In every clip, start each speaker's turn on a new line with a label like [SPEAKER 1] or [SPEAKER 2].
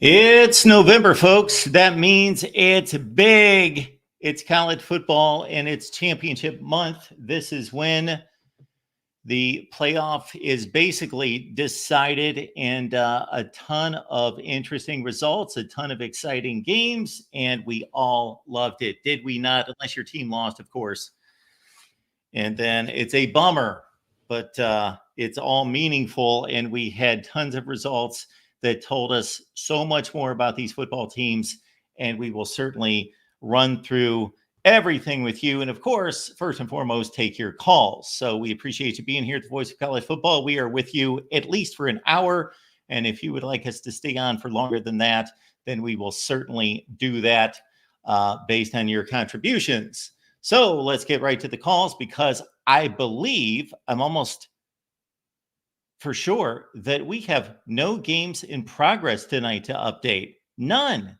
[SPEAKER 1] It's November, folks. That means it's big. It's college football and it's championship month. This is when the playoff is basically decided and a ton of interesting results, a ton of exciting games, and we all loved it. Did we not? Unless your team lost, of course. And then it's a bummer, but it's all meaningful, and we had tons of results that told us so much more about these football teams, and we will certainly run through everything with you. And of course, first and foremost, take your calls. So we appreciate you being here at the Voice of College Football. We are with you at least for an hour. And if you would like us to stay on for longer than that, then we will certainly do that based on your contributions. So let's get right to the calls, because I believe, I'm almost for sure, that we have no games in progress tonight to update. None.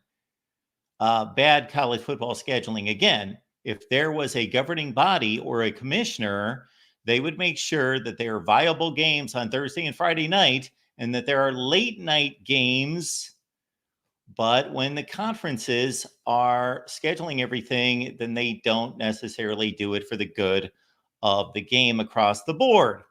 [SPEAKER 1] Bad college football scheduling. Again, if there was a governing body or a commissioner, they would make sure that there are viable games on Thursday and Friday night and that there are late night games. But when the conferences are scheduling everything, then they don't necessarily do it for the good of the game across the board.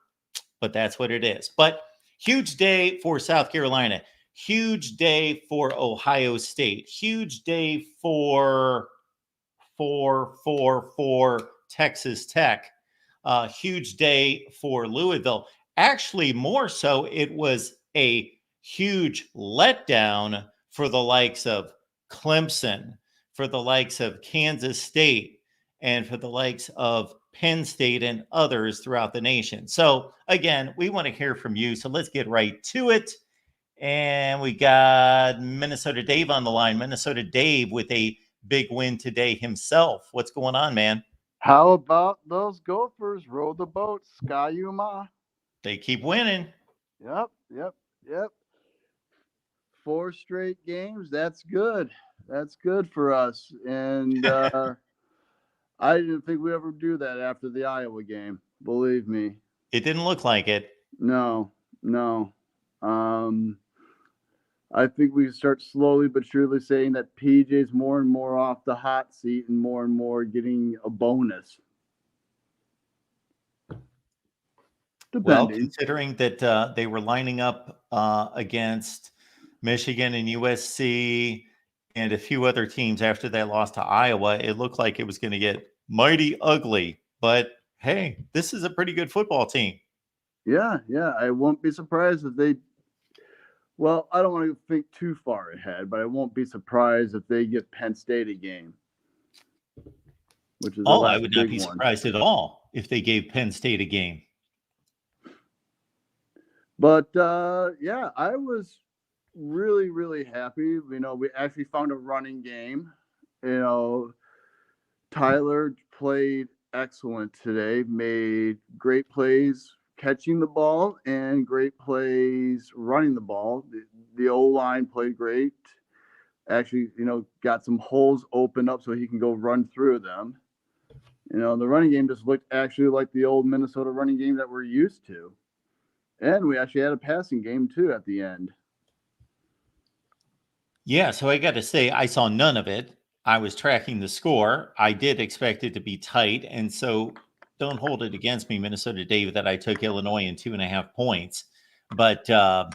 [SPEAKER 1] But that's what it is. But huge day for South Carolina. Huge day for Ohio State. Huge day for Texas Tech. Huge day for Louisville. Actually, more so, it was a huge letdown for the likes of Clemson, for the likes of Kansas State, and for the likes of Penn State and others throughout the nation. So again, we want to hear from you. So let's get right to it. And we got Minnesota Dave on the line. Minnesota Dave with a big win today himself. What's going on, man?
[SPEAKER 2] How about those Gophers? Row the boat, Sky-Uma.
[SPEAKER 1] They keep winning.
[SPEAKER 2] Yep. 4 straight games. That's good. That's good for us. And I didn't think we'd ever do that after the Iowa game. Believe me.
[SPEAKER 1] It didn't look like it.
[SPEAKER 2] No. I think we start slowly but surely saying that PJ's more and more off the hot seat and more getting a bonus. Depending.
[SPEAKER 1] Well, considering that they were lining up against Michigan and USC and a few other teams after they lost to Iowa, it looked like it was going to get mighty ugly. But hey, this is a pretty good football team.
[SPEAKER 2] Yeah. I won't be surprised if they. Well, I don't want to think too far ahead, but I won't be surprised if they get Penn State a game. Which is
[SPEAKER 1] I would not be surprised at all if they gave Penn State a game.
[SPEAKER 2] But yeah, I was really, really happy. You know, we actually found a running game. You know, Tyler played excellent today, made great plays catching the ball and great plays running the ball. The O-line played great. Actually, you know, got some holes opened up so he can go run through them. You know, the running game just looked actually like the old Minnesota running game that we're used to. And we actually had a passing game, too, at the end.
[SPEAKER 1] Yeah, so I got to say, I saw none of it. I was tracking the score. I did expect it to be tight. And so don't hold it against me, Minnesota Dave, that I took Illinois in 2.5 points. But
[SPEAKER 2] oh,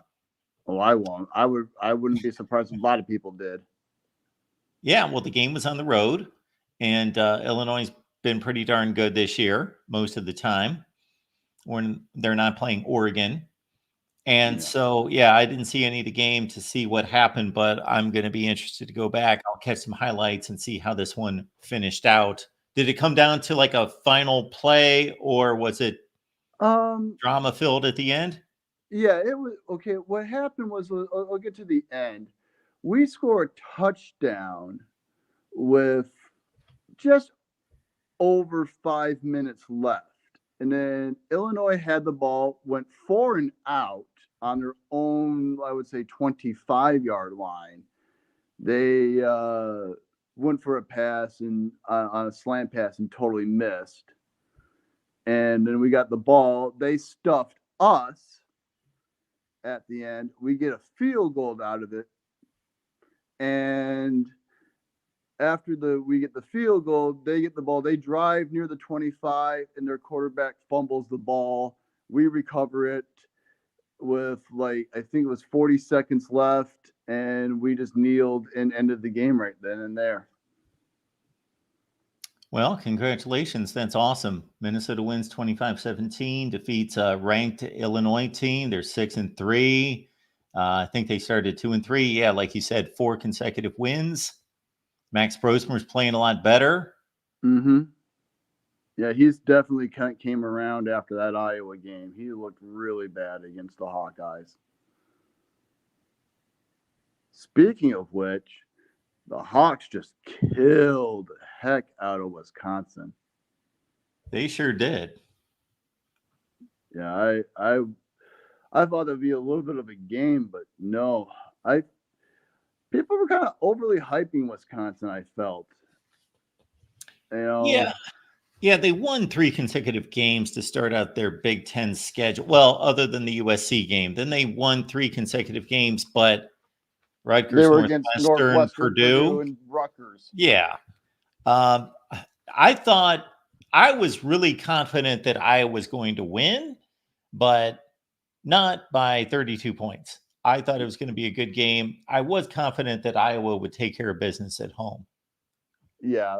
[SPEAKER 2] I won't. I wouldn't be surprised if a lot of people did.
[SPEAKER 1] Yeah, well, the game was on the road, and Illinois has been pretty darn good this year most of the time when they're not playing Oregon. And so, yeah, I didn't see any of the game to see what happened, but I'm going to be interested to go back. I'll catch some highlights and see how this one finished out. Did it come down to like a final play, or was it drama filled at the end?
[SPEAKER 2] Yeah, it was okay. What happened was, I'll get to the end. We scored a touchdown with just over 5 minutes left. And then Illinois had the ball, went 4 and out on their own, I would say, 25-yard line. They went for a pass and on a slant pass and totally missed. And then we got the ball. They stuffed us at the end. We get a field goal out of it. and after we get the field goal, they get the ball. They drive near the 25, and their quarterback fumbles the ball. We recover it with I think it was 40 seconds left, and we just kneeled and ended the game right then and there.
[SPEAKER 1] Well, congratulations. That's awesome. Minnesota wins 25-17, defeats a ranked Illinois team. They're 6-3. I think they started 2-3. Yeah, like you said, 4 consecutive wins. Max Brosmer's playing a lot better.
[SPEAKER 2] Mm-hmm. Yeah, he's definitely came around after that Iowa game. He looked really bad against the Hawkeyes. Speaking of which, the Hawks just killed the heck out of Wisconsin.
[SPEAKER 1] They sure did.
[SPEAKER 2] Yeah, I thought it'd be a little bit of a game, but no. People were kind of overly hyping Wisconsin, I felt.
[SPEAKER 1] Yeah, they won 3 consecutive games to start out their Big Ten schedule. Well, other than the USC game. Then they won 3 consecutive games, but Rutgers,
[SPEAKER 2] they were against Northwestern,
[SPEAKER 1] Purdue,
[SPEAKER 2] and Rutgers.
[SPEAKER 1] Yeah. I thought I was really confident that Iowa was going to win, but not by 32 points. I thought it was going to be a good game. I was confident that Iowa would take care of business at home.
[SPEAKER 2] Yeah,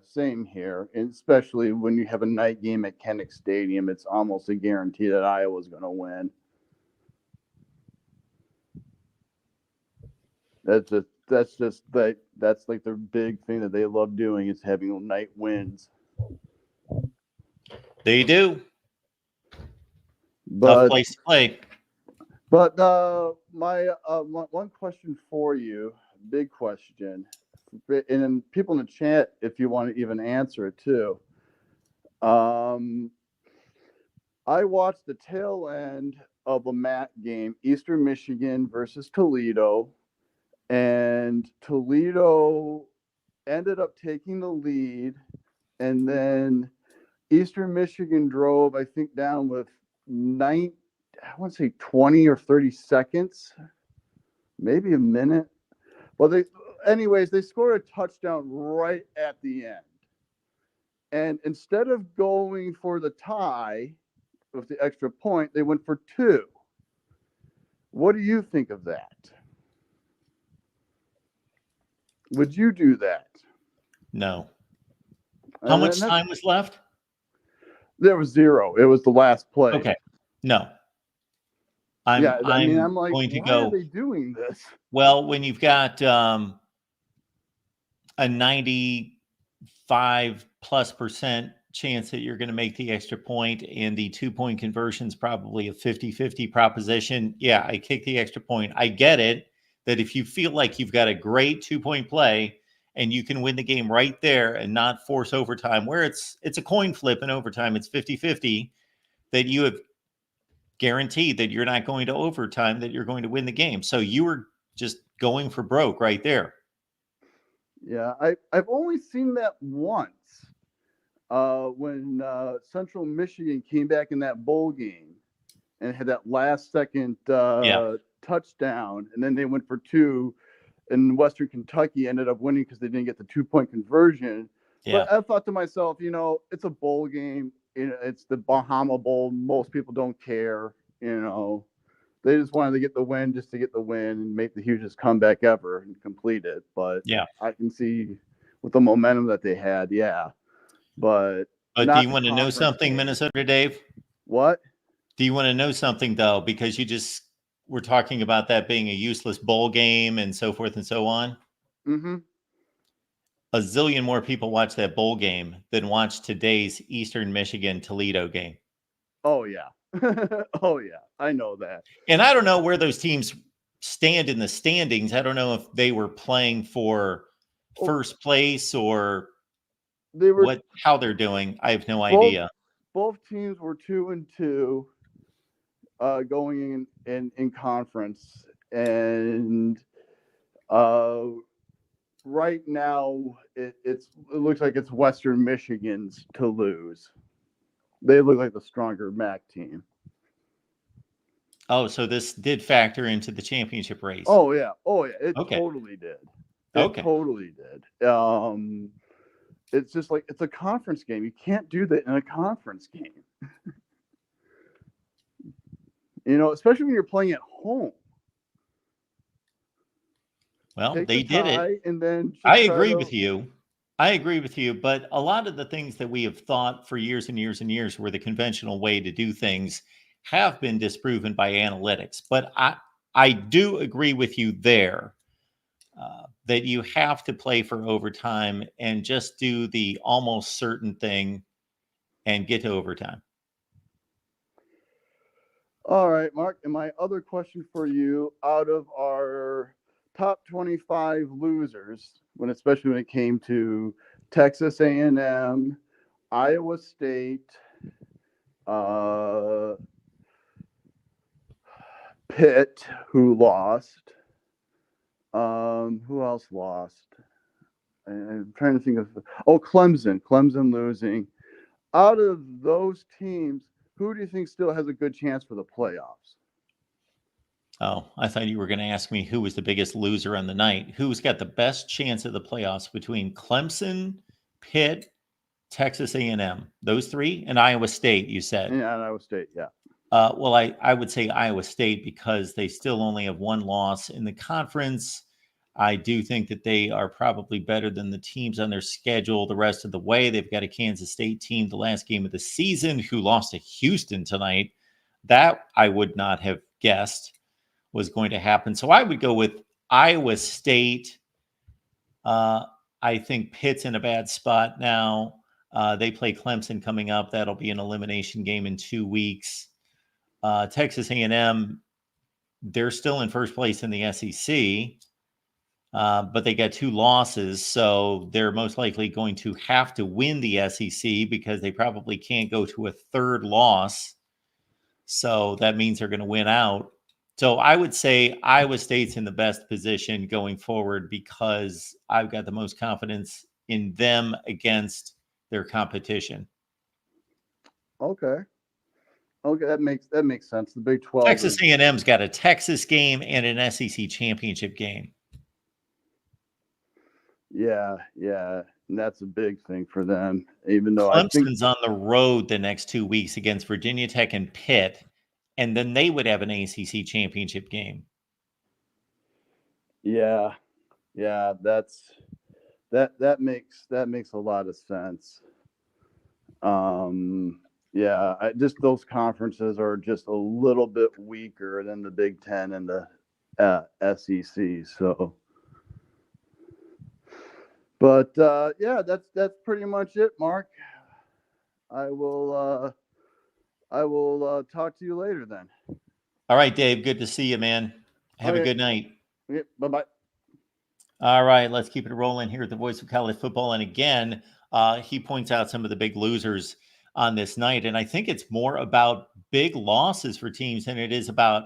[SPEAKER 2] same here. And especially when you have a night game at Kinnick Stadium, it's almost a guarantee that Iowa's going to win. That's like their big thing that they love doing is having night wins.
[SPEAKER 1] They do.
[SPEAKER 2] But,
[SPEAKER 1] tough place to play.
[SPEAKER 2] But my one question for you, big question, and then people in the chat, if you want to even answer it too. I watched the tail end of a MAC game, Eastern Michigan versus Toledo, and Toledo ended up taking the lead, and then Eastern Michigan drove, I think, down with 20 or 30 seconds, maybe a minute. Well, they scored a touchdown right at the end. And instead of going for the tie with the extra point, they went for 2. What do you think of that? Would you do that?
[SPEAKER 1] No. How much time was left?
[SPEAKER 2] There was 0. It was the last play.
[SPEAKER 1] Okay. No. I'm
[SPEAKER 2] like,
[SPEAKER 1] going to
[SPEAKER 2] why
[SPEAKER 1] go.
[SPEAKER 2] Are they doing this?
[SPEAKER 1] Well, when you've got a 95+% chance that you're going to make the extra point, and the 2-point conversion is probably a 50-50 proposition. Yeah, I kick the extra point. I get it that if you feel like you've got a great 2-point play and you can win the game right there and not force overtime, where it's a coin flip in overtime, it's 50-50, that you have guaranteed that you're not going to overtime, that you're going to win the game. So you were just going for broke right there.
[SPEAKER 2] Yeah, I've only seen that once when Central Michigan came back in that bowl game and had that last second touchdown, and then they went for 2, and Western Kentucky ended up winning because they didn't get the 2-point conversion.
[SPEAKER 1] Yeah.
[SPEAKER 2] But I thought to myself, it's a bowl game. It's the Bahama Bowl. Most people don't care. They just wanted to get the win just to get the win and make the hugest comeback ever and complete it. But
[SPEAKER 1] yeah,
[SPEAKER 2] I can see with the momentum that they had, yeah. But
[SPEAKER 1] do you want to know something, Minnesota Dave?
[SPEAKER 2] What?
[SPEAKER 1] Do you want to know something, though? Because you just were talking about that being a useless bowl game and so forth and so on.
[SPEAKER 2] Mm-hmm.
[SPEAKER 1] A zillion more people watch that bowl game than watch today's Eastern Michigan Toledo game.
[SPEAKER 2] Oh, yeah. Oh, yeah. I know that.
[SPEAKER 1] And I don't know where those teams stand in the standings. I don't know if they were playing for first place or how they're doing. I have no idea.
[SPEAKER 2] Both teams were 2-2 going in conference. And right now it looks like it's Western Michigan's to lose. They look like the stronger MAC team.
[SPEAKER 1] Oh, so this did factor into the championship race.
[SPEAKER 2] Oh yeah, it
[SPEAKER 1] Okay.
[SPEAKER 2] totally did.
[SPEAKER 1] Okay.
[SPEAKER 2] Totally did. It's just like it's a conference game. You can't do that in a conference game. Especially when you're playing at home.
[SPEAKER 1] Well,
[SPEAKER 2] Take
[SPEAKER 1] they
[SPEAKER 2] the
[SPEAKER 1] did
[SPEAKER 2] tie
[SPEAKER 1] it.
[SPEAKER 2] and then
[SPEAKER 1] I
[SPEAKER 2] just try
[SPEAKER 1] agree
[SPEAKER 2] to.
[SPEAKER 1] with you. I agree with you. But a lot of the things that we have thought for years and years and years were the conventional way to do things have been disproven by analytics. But I do agree with you there that you have to play for overtime and just do the almost certain thing and get to overtime.
[SPEAKER 2] All right, Mark. And my other question for you, out of our top 25 losers, especially when it came to Texas A&M, Iowa State, Pitt, who lost. Who else lost? I'm trying to think of. Clemson losing. Out of those teams, who do you think still has a good chance for the playoffs?
[SPEAKER 1] Oh, I thought you were going to ask me who was the biggest loser on the night. Who's got the best chance of the playoffs between Clemson, Pitt, Texas A&M? Those three, and Iowa State, you said.
[SPEAKER 2] Yeah, Iowa State, yeah.
[SPEAKER 1] Well, I would say Iowa State because they still only have one loss in the conference. I do think that they are probably better than the teams on their schedule the rest of the way. They've got a Kansas State team, the last game of the season, who lost to Houston tonight. That I would not have guessed was going to happen. So I would go with Iowa State. I think Pitt's in a bad spot now. They play Clemson coming up. That'll be an elimination game in 2 weeks. Texas A&M, they're still in first place in the SEC, but they got 2 losses, so they're most likely going to have to win the SEC because they probably can't go to a third loss. So that means they're going to win out. So I would say Iowa State's in the best position going forward because I've got the most confidence in them against their competition.
[SPEAKER 2] Okay, that makes sense. The Big 12.
[SPEAKER 1] Texas A&M's got a Texas game and an SEC championship game.
[SPEAKER 2] Yeah, and that's a big thing for them. Even though
[SPEAKER 1] Clemson's on the road the next 2 weeks against Virginia Tech and Pitt, and then they would have an ACC championship game.
[SPEAKER 2] Yeah, that makes a lot of sense. Just those conferences are just a little bit weaker than the Big Ten and the SEC. So, but that's pretty much it, Mark. I will talk to you later then.
[SPEAKER 1] All right, Dave. Good to see you, man. Have a good night.
[SPEAKER 2] Yep, bye-bye.
[SPEAKER 1] All right, let's keep it rolling here at the Voice of College Football. And again, he points out some of the big losers on this night. And I think it's more about big losses for teams than it is about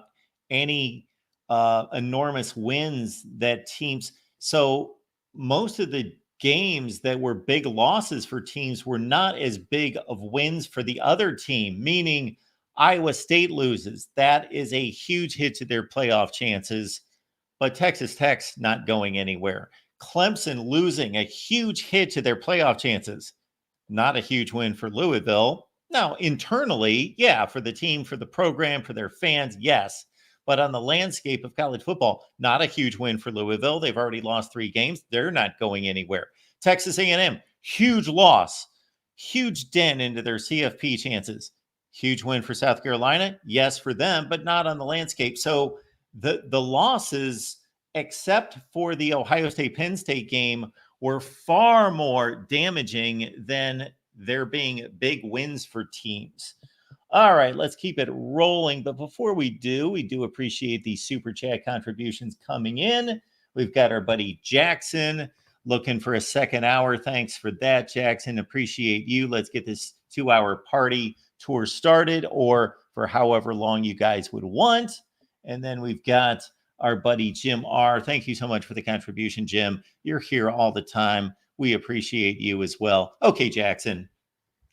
[SPEAKER 1] any enormous wins that teams. So most of the games that were big losses for teams were not as big of wins for the other team, meaning Iowa State loses. That is a huge hit to their playoff chances. But Texas Tech's not going anywhere. Clemson losing, a huge hit to their playoff chances. Not a huge win for Louisville. Now, internally, yeah, for the team, for the program, for their fans, yes. But on the landscape of college football, not a huge win for Louisville. They've already lost 3 games. They're not going anywhere. Texas A&M, huge loss. Huge dent into their CFP chances. Huge win for South Carolina. Yes, for them, but not on the landscape. So the losses, except for the Ohio State-Penn State game, were far more damaging than there being big wins for teams. All right, let's keep it rolling. But before we do appreciate the super chat contributions coming in. We've got our buddy Jackson looking for a second hour. Thanks for that, Jackson. Appreciate you. Let's get this 2-hour party tour started, or for however long you guys would want. And then we've got our buddy Jim R. Thank you so much for the contribution, Jim. You're here all the time. We appreciate you as well. Okay, Jackson,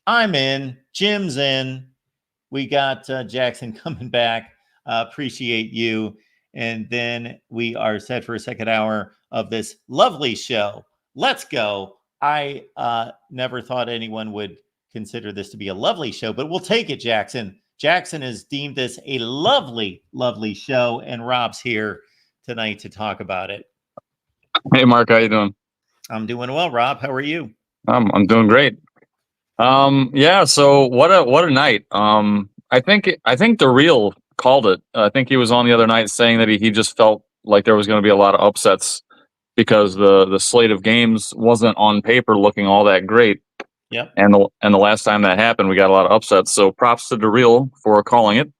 [SPEAKER 1] I'm in. Jim's in. We got Jackson coming back. Appreciate you. And then we are set for a second hour of this lovely show. Let's go. I never thought anyone would consider this to be a lovely show, but we'll take it, Jackson. Jackson has deemed this a lovely, lovely show, and Rob's here tonight to talk about it.
[SPEAKER 3] Hey, Mark, how you doing?
[SPEAKER 1] I'm doing well, Rob. How are you?
[SPEAKER 3] I'm doing great. Yeah. So what a night. I think the Real called it. I think he was on the other night saying that he just felt like there was going to be a lot of upsets because the slate of games wasn't on paper looking all that great.
[SPEAKER 1] Yep.
[SPEAKER 3] And the last time that happened, we got a lot of upsets. So props to the Real for calling it.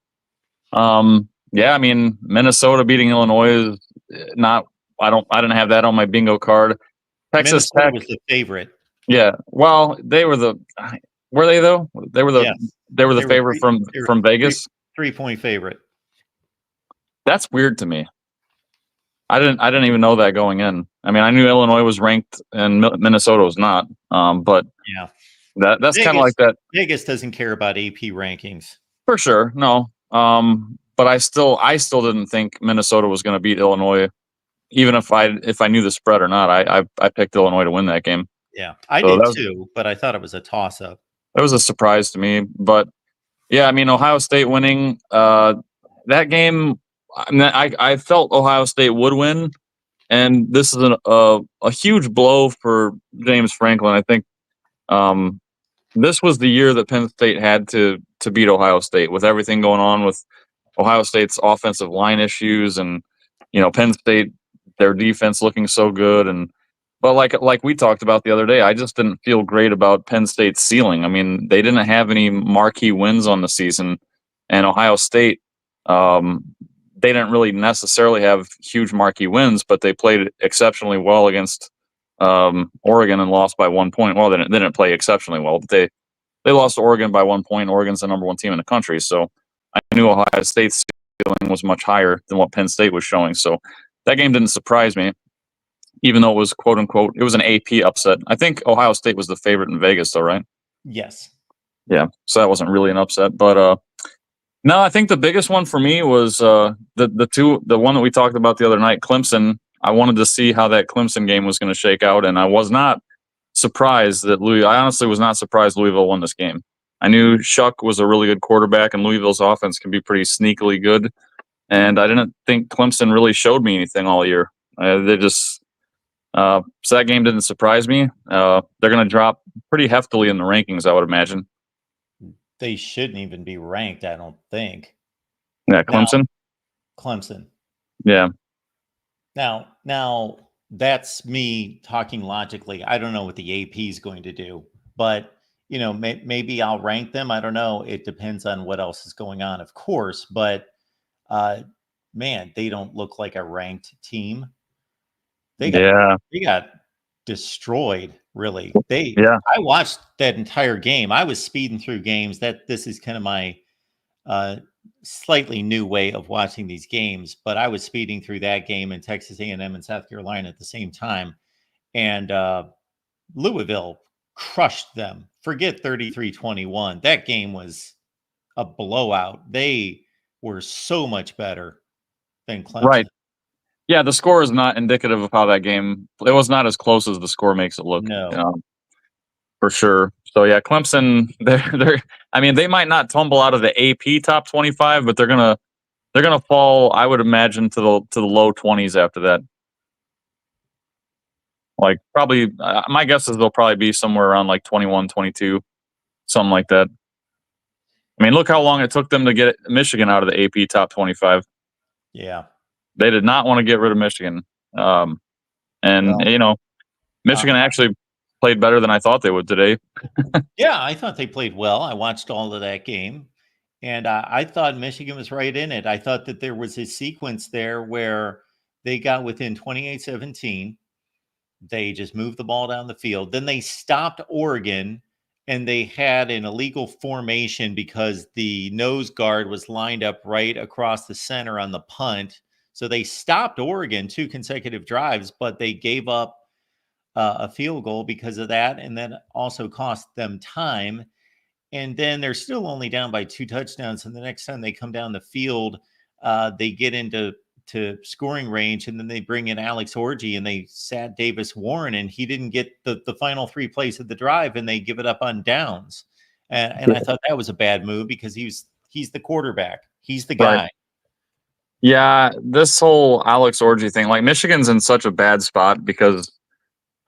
[SPEAKER 3] Yeah. I mean, Minnesota beating Illinois is not. I didn't have that on my bingo card. Texas
[SPEAKER 1] Minnesota
[SPEAKER 3] Tech
[SPEAKER 1] was the favorite.
[SPEAKER 3] Yeah, well, were they though? They were the
[SPEAKER 1] Yes.
[SPEAKER 3] favorite from Vegas.
[SPEAKER 1] 3-point favorite.
[SPEAKER 3] That's weird to me. I didn't even know that going in. I mean, I knew Illinois was ranked and Minnesota was not. But
[SPEAKER 1] yeah,
[SPEAKER 3] that's kind of like that.
[SPEAKER 1] Vegas doesn't care about AP rankings
[SPEAKER 3] For sure. No. But I still didn't think Minnesota was going to beat Illinois, even if I knew the spread or not. I picked Illinois to win that game.
[SPEAKER 1] Yeah, I did too, but I thought it was a toss-up.
[SPEAKER 3] It was a surprise to me, but yeah, I mean, Ohio State winning that game. I mean, I felt Ohio State would win, and this is a huge blow for James Franklin. I think this was the year that Penn State had to beat Ohio State with everything going on with Ohio State's offensive line issues, and Penn State, their defense looking so good, but like we talked about the other day, I just didn't feel great about Penn State's ceiling. I mean, they didn't have any marquee wins on the season, and Ohio State, they didn't really necessarily have huge marquee wins, but they played exceptionally well against Oregon and lost by 1 point. Well, they didn't play exceptionally well, but they lost to Oregon by 1 point. Oregon's the number one team in the country, so I knew Ohio State's ceiling was much higher than what Penn State was showing. So that game didn't surprise me, even though it was quote unquote, it was an AP upset. I think Ohio State was the favorite in Vegas, though, right?
[SPEAKER 1] Yes.
[SPEAKER 3] Yeah. So that wasn't really an upset, but no, I think the biggest one for me was the one that we talked about the other night, Clemson. I wanted to see how that Clemson game was going to shake out, and I was not surprised that I honestly was not surprised Louisville won this game. I knew Shuck was a really good quarterback, and Louisville's offense can be pretty sneakily good, and I didn't think Clemson really showed me anything all year. They just so that game didn't surprise me. They're going to drop pretty heftily in the rankings, I would imagine.
[SPEAKER 1] They shouldn't even be ranked, I don't think.
[SPEAKER 3] Yeah, Clemson?
[SPEAKER 1] Clemson.
[SPEAKER 3] Yeah.
[SPEAKER 1] Now that's me talking logically. I don't know what the AP is going to do, but maybe I'll rank them. I don't know. It depends on what else is going on, of course, but man, they don't look like a ranked team. They got destroyed, really. I watched that entire game. I was speeding through games. This is kind of my slightly new way of watching these games, but I was speeding through that game in Texas A&M and South Carolina at the same time. And Louisville crushed them. Forget 33-21. That game was a blowout. They were so much better than Clemson.
[SPEAKER 3] Right. Yeah, the score is not indicative of how that game. It was not as close as the score makes it look.
[SPEAKER 1] No,
[SPEAKER 3] for sure. So yeah, Clemson. They're. I mean, they might not tumble out of the AP top 25, but they're gonna fall. I would imagine to the low 20s after that. Like probably, my guess is they'll probably be somewhere around like 21, 22, something like that. I mean, look how long it took them to get Michigan out of the AP top 25.
[SPEAKER 1] Yeah.
[SPEAKER 3] They did not want to get rid of Michigan. Michigan actually played better than I thought they would today.
[SPEAKER 1] Yeah, I thought they played well. I watched all of that game, and I thought Michigan was right in it. I thought that there was a sequence there where they got within 28-17. They just moved the ball down the field. Then they stopped Oregon, and they had an illegal formation because the nose guard was lined up right across the center on the punt. So they stopped Oregon 2 consecutive drives, but they gave up a field goal because of that, and then also cost them time. And then they're still only down by 2 touchdowns. And the next time they come down the field, they get into scoring range, and then they bring in Alex Orji and they sat Davis Warren, and he didn't get the final 3 plays of the drive, and they give it up on downs. And I thought that was a bad move because he's the quarterback. He's the guy.
[SPEAKER 3] Right. Yeah, this whole Alex Orji thing, like Michigan's in such a bad spot because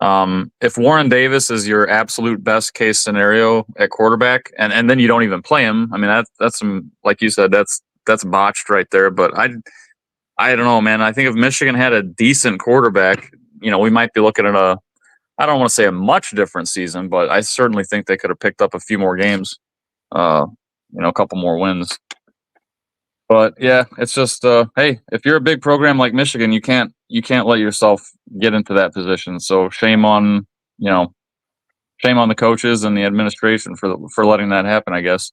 [SPEAKER 3] if Warren Davis is your absolute best case scenario at quarterback, and then you don't even play him, I mean that's some, like you said, that's botched right there. But I don't know, man. I think if Michigan had a decent quarterback, we might be looking at I don't want to say a much different season, but I certainly think they could have picked up a few more games, a couple more wins. But yeah, it's just hey, if you're a big program like Michigan, you can't let yourself get into that position. So shame on the coaches and the administration for letting that happen, I guess.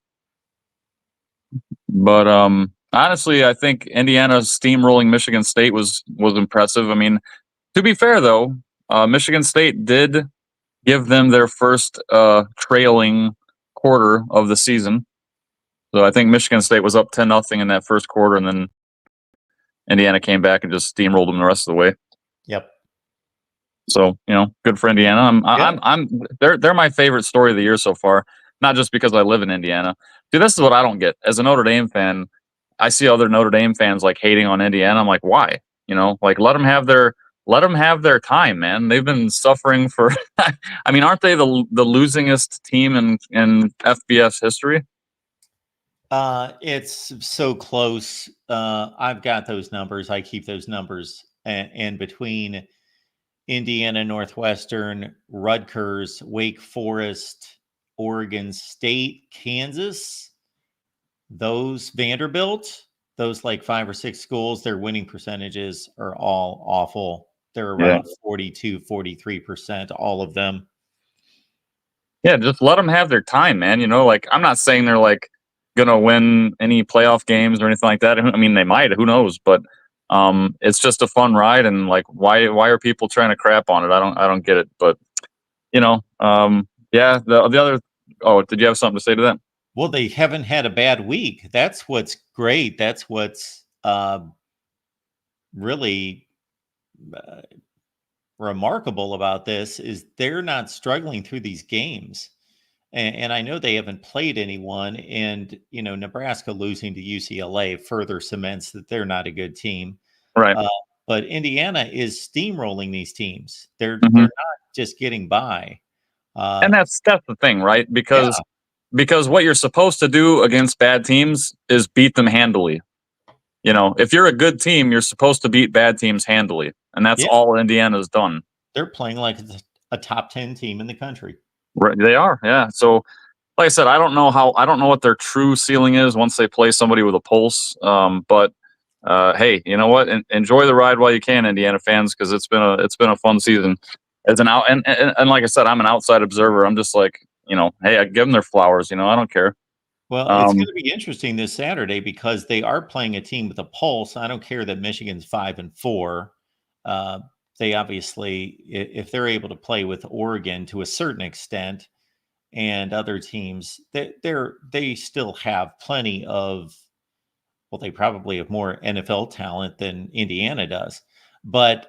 [SPEAKER 3] But honestly, I think Indiana steamrolling Michigan State was impressive. I mean, to be fair though, Michigan State did give them their first trailing quarter of the season. So I think Michigan State was up 10-0 in that first quarter, and then Indiana came back and just steamrolled them the rest of the way.
[SPEAKER 1] Yep.
[SPEAKER 3] So good for Indiana. They're my favorite story of the year so far. Not just because I live in Indiana. Dude, this is what I don't get. As a Notre Dame fan, I see other Notre Dame fans like hating on Indiana. I'm like, why? Like let them have their time, man. They've been suffering for. I mean, aren't they the losingest team in FBS history?
[SPEAKER 1] It's so close. I've got those numbers. I keep those numbers. And between Indiana, Northwestern, Rutgers, Wake Forest, Oregon State, Kansas, those Vanderbilt, those like 5 or 6 schools, their winning percentages are all awful. They're around 42, 43%, all of them.
[SPEAKER 3] Yeah, just let them have their time, man. Like I'm not saying they're like gonna win any playoff games or anything like that. I mean, they might. Who knows? But it's just a fun ride, and like, why are people trying to crap on it? I don't get it. But yeah. The other. Oh, did you have something to say to that?
[SPEAKER 1] Well, they haven't had a bad week. That's what's great. That's what's really remarkable about this is they're not struggling through these games. And I know they haven't played anyone, and Nebraska losing to UCLA further cements that they're not a good team.
[SPEAKER 3] Right.
[SPEAKER 1] But Indiana is steamrolling these teams. They're not just getting by.
[SPEAKER 3] And that's the thing, right? Because what you're supposed to do against bad teams is beat them handily. If you're a good team, you're supposed to beat bad teams handily, and that's all Indiana's done.
[SPEAKER 1] They're playing like a top 10 team in the country.
[SPEAKER 3] Right, they are, yeah. So, like I said, I don't know what their true ceiling is once they play somebody with a pulse. But hey, you know what? Enjoy the ride while you can, Indiana fans, because it's been a fun season. As an out and like I said, I'm an outside observer. I'm just like, hey, I give them their flowers. I don't care.
[SPEAKER 1] Well, it's going to be interesting this Saturday because they are playing a team with a pulse. I don't care that Michigan's 5-4. They obviously, if they're able to play with Oregon to a certain extent and other teams, they still have plenty of, well, they probably have more NFL talent than Indiana does. But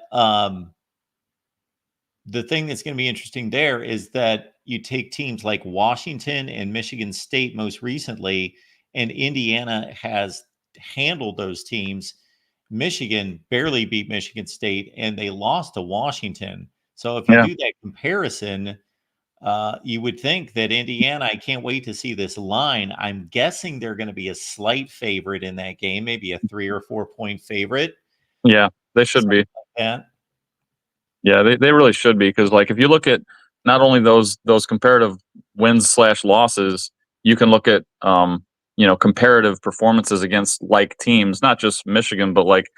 [SPEAKER 1] the thing that's going to be interesting there is that you take teams like Washington and Michigan State most recently, and Indiana has handled those teams. Michigan barely beat Michigan State, and they lost to Washington. So if you do that comparison, you would think that Indiana, I can't wait to see this line. I'm guessing they're going to be a slight favorite in that game, maybe a 3 or 4 point favorite.
[SPEAKER 3] Yeah, they should be.
[SPEAKER 1] Like that.
[SPEAKER 3] Yeah, they really should be, because like if you look at not only those comparative wins/losses, you can look at comparative performances against like teams, not just Michigan, but like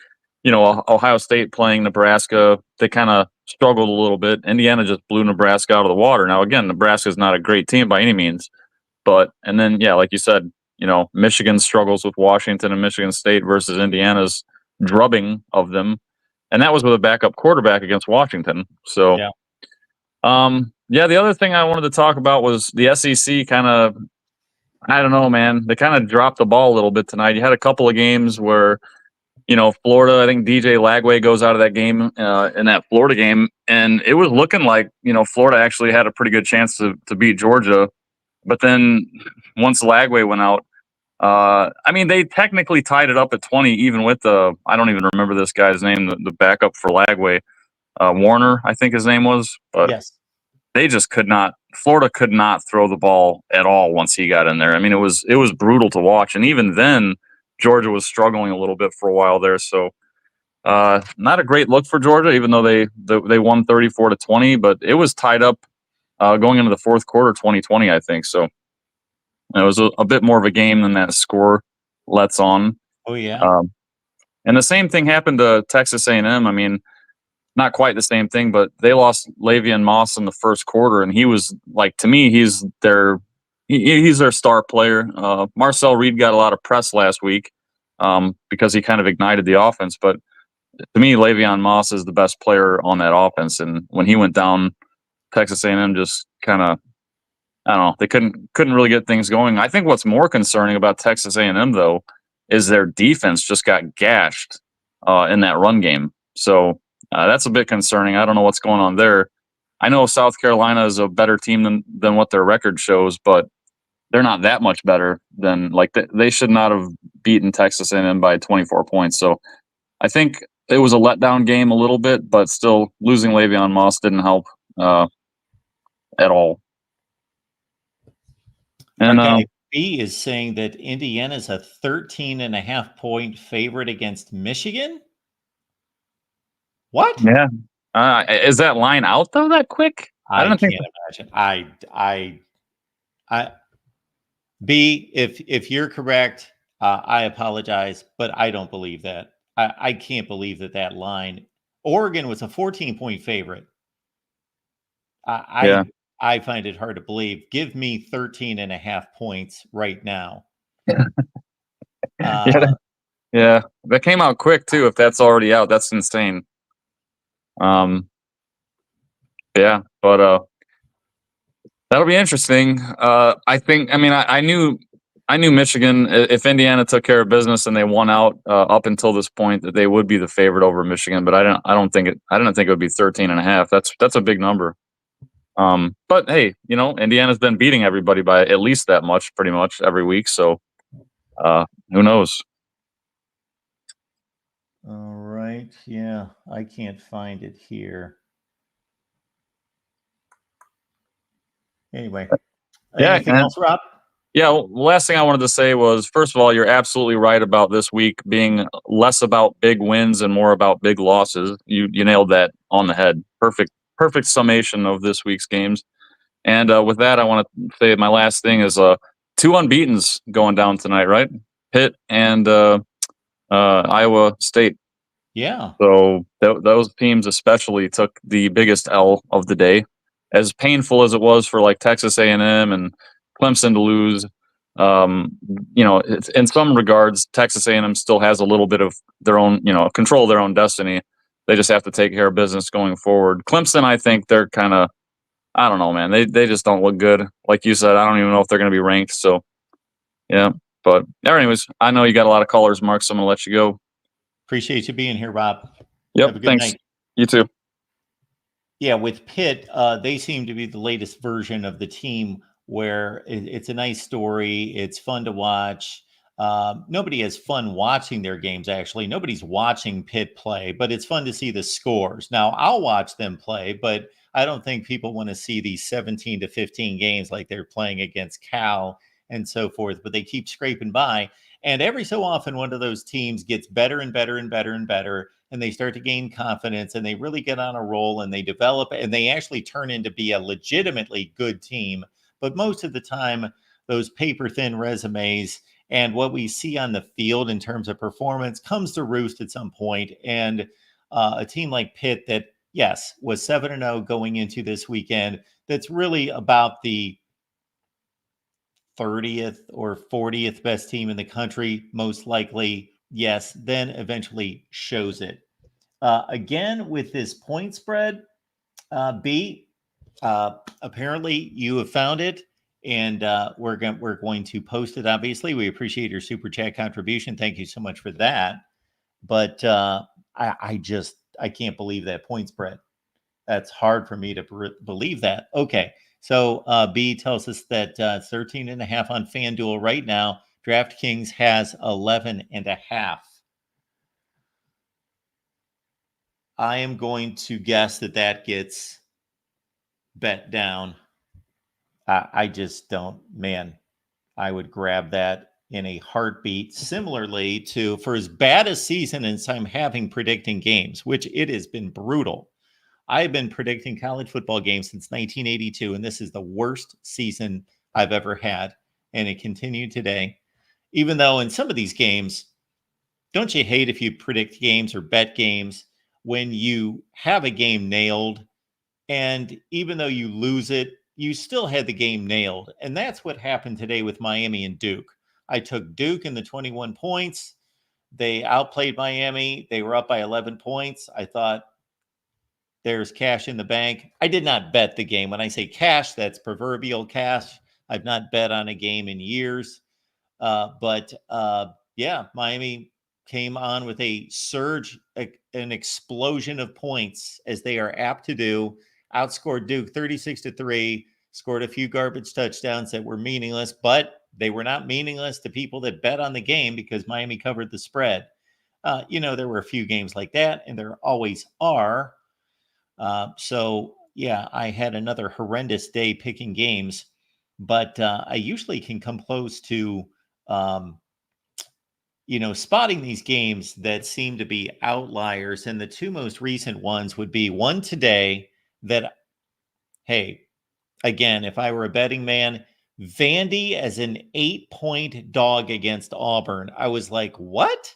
[SPEAKER 3] Ohio State playing Nebraska. They kind of struggled a little bit. Indiana just blew Nebraska out of the water. Now again, Nebraska is not a great team by any means, but and then like you said, Michigan struggles with Washington and Michigan State versus Indiana's drubbing of them. And that was with a backup quarterback against Washington. So, the other thing I wanted to talk about was the SEC kind of, I don't know, man. They kind of dropped the ball a little bit tonight. You had a couple of games where, Florida, I think DJ Lagway goes out of that game in that Florida game, and it was looking like, Florida actually had a pretty good chance to beat Georgia. But then once Lagway went out, they technically tied it up at 20, even with I don't even remember this guy's name, the backup for Lagway, Warner, I think his name was. But
[SPEAKER 1] yes,
[SPEAKER 3] they just Florida could not throw the ball at all once he got in there. I mean, it was brutal to watch. And even then, Georgia was struggling a little bit for a while there. So not a great look for Georgia, even though they won 34-20, but it was tied up going into the fourth quarter, 2020, I think. So it was a bit more of a game than that score lets on.
[SPEAKER 1] Oh yeah.
[SPEAKER 3] And the same thing happened to Texas A&M. I mean, not quite the same thing, but they lost Le'Veon Moss in the first quarter, and he was to me, he's their star player. Marcel Reed got a lot of press last week because he kind of ignited the offense, but to me, Le'Veon Moss is the best player on that offense. And when he went down, Texas A&M just kind of, I don't know, they couldn't really get things going. I think what's more concerning about Texas A&M though is their defense just got gashed in that run game. So that's a bit concerning. I don't know what's going on there. I know South Carolina is a better team than what their record shows, but they're not that much better than they should not have beaten Texas A&M by 24 points. So I think it was a letdown game a little bit, but still losing Le'Veon Moss didn't help at all. And
[SPEAKER 1] B is saying that Indiana's a 13.5-point favorite against Michigan. What?
[SPEAKER 3] Yeah. Is that line out though that quick?
[SPEAKER 1] I can't imagine. I B, if you're correct, I apologize, but I don't believe that. I can't believe that line. Oregon was a 14-point favorite. I find it hard to believe. Give me 13.5 points right now.
[SPEAKER 3] Yeah, that came out quick too. If that's already out, that's insane. Yeah, but that'll be interesting. I think. I mean, I knew Michigan. If Indiana took care of business and they won out up until this point, that they would be the favorite over Michigan. But I didn't think it would be 13.5. That's a big number. But hey, Indiana's been beating everybody by at least that much, pretty much every week. So, who knows?
[SPEAKER 1] All right. Yeah, I can't find it here. Anyway, anything else, Rob?
[SPEAKER 3] Yeah, well, the last thing I wanted to say was, first of all, you're absolutely right about this week being less about big wins and more about big losses. You nailed that on the head. Perfect summation of this week's games. And with that, I want to say my last thing is 2 unbeatens going down tonight, right? Pitt and Iowa State.
[SPEAKER 1] Yeah.
[SPEAKER 3] So those teams especially took the biggest L of the day. As painful as it was for Texas A&M and Clemson to lose, in some regards, Texas A&M still has a little bit of their own, control of their own destiny. They just have to take care of business going forward. Clemson, I think they're kind of, I don't know, man. They just don't look good. Like you said, I don't even know if they're going to be ranked. So, yeah. But anyways, I know you got a lot of callers, Mark, so I'm going to let you go.
[SPEAKER 1] Appreciate you being here, Rob.
[SPEAKER 3] Yep.
[SPEAKER 1] Have a good
[SPEAKER 3] Thanks.
[SPEAKER 1] night.
[SPEAKER 3] You too.
[SPEAKER 1] Yeah, with Pitt, they seem to be the latest version of the team where it's a nice story. It's fun to watch. Nobody has fun watching their games, actually. Nobody's watching Pitt play, but it's fun to see the scores. Now, I'll watch them play, but I don't think people want to see these 17-15 games like they're playing against Cal and so forth, but they keep scraping by. And every so often, one of those teams gets better and better and better and better, and they start to gain confidence, and they really get on a roll, and they develop, and they actually turn into be a legitimately good team. But most of the time, those paper-thin resumes and what we see on the field in terms of performance comes to roost at some point. And a team like Pitt that, yes, was 7-0 going into this weekend, that's really about the 30th or 40th best team in the country, most likely, yes, then eventually shows it. Again, with this point spread, B, apparently you have found it, and we're going to post it, obviously. We appreciate your Super Chat contribution. Thank you so much for that. But I can't believe that point spread. That's hard for me to believe that. Okay. So B tells us that 13.5 on FanDuel right now. DraftKings has 11.5. I am going to guess that gets bet down. I just don't, man, I would grab that in a heartbeat. Similarly to, for as bad a season as I'm having predicting games, which it has been brutal. I've been predicting college football games since 1982, and this is the worst season I've ever had. And it continued today. Even though in some of these games, don't you hate if you predict games or bet games when you have a game nailed, and even though you lose it, you still had the game nailed? And that's what happened today with Miami and Duke. I took Duke in the 21 points. They outplayed Miami. They were up by 11 points. I thought, there's cash in the bank. I did not bet the game. When I say cash, that's proverbial cash. I've not bet on a game in years. But Miami came on with a surge, an explosion of points, as they are apt to do. Outscored Duke 36-3, scored a few garbage touchdowns that were meaningless, but they were not meaningless to people that bet on the game because Miami covered the spread. There were a few games like that, and there always are. I had another horrendous day picking games, but I usually can come close to, spotting these games that seem to be outliers. And the two most recent ones would be one today that, hey, again, if I were a betting man, Vandy as an 8-point dog against Auburn. I was like, what?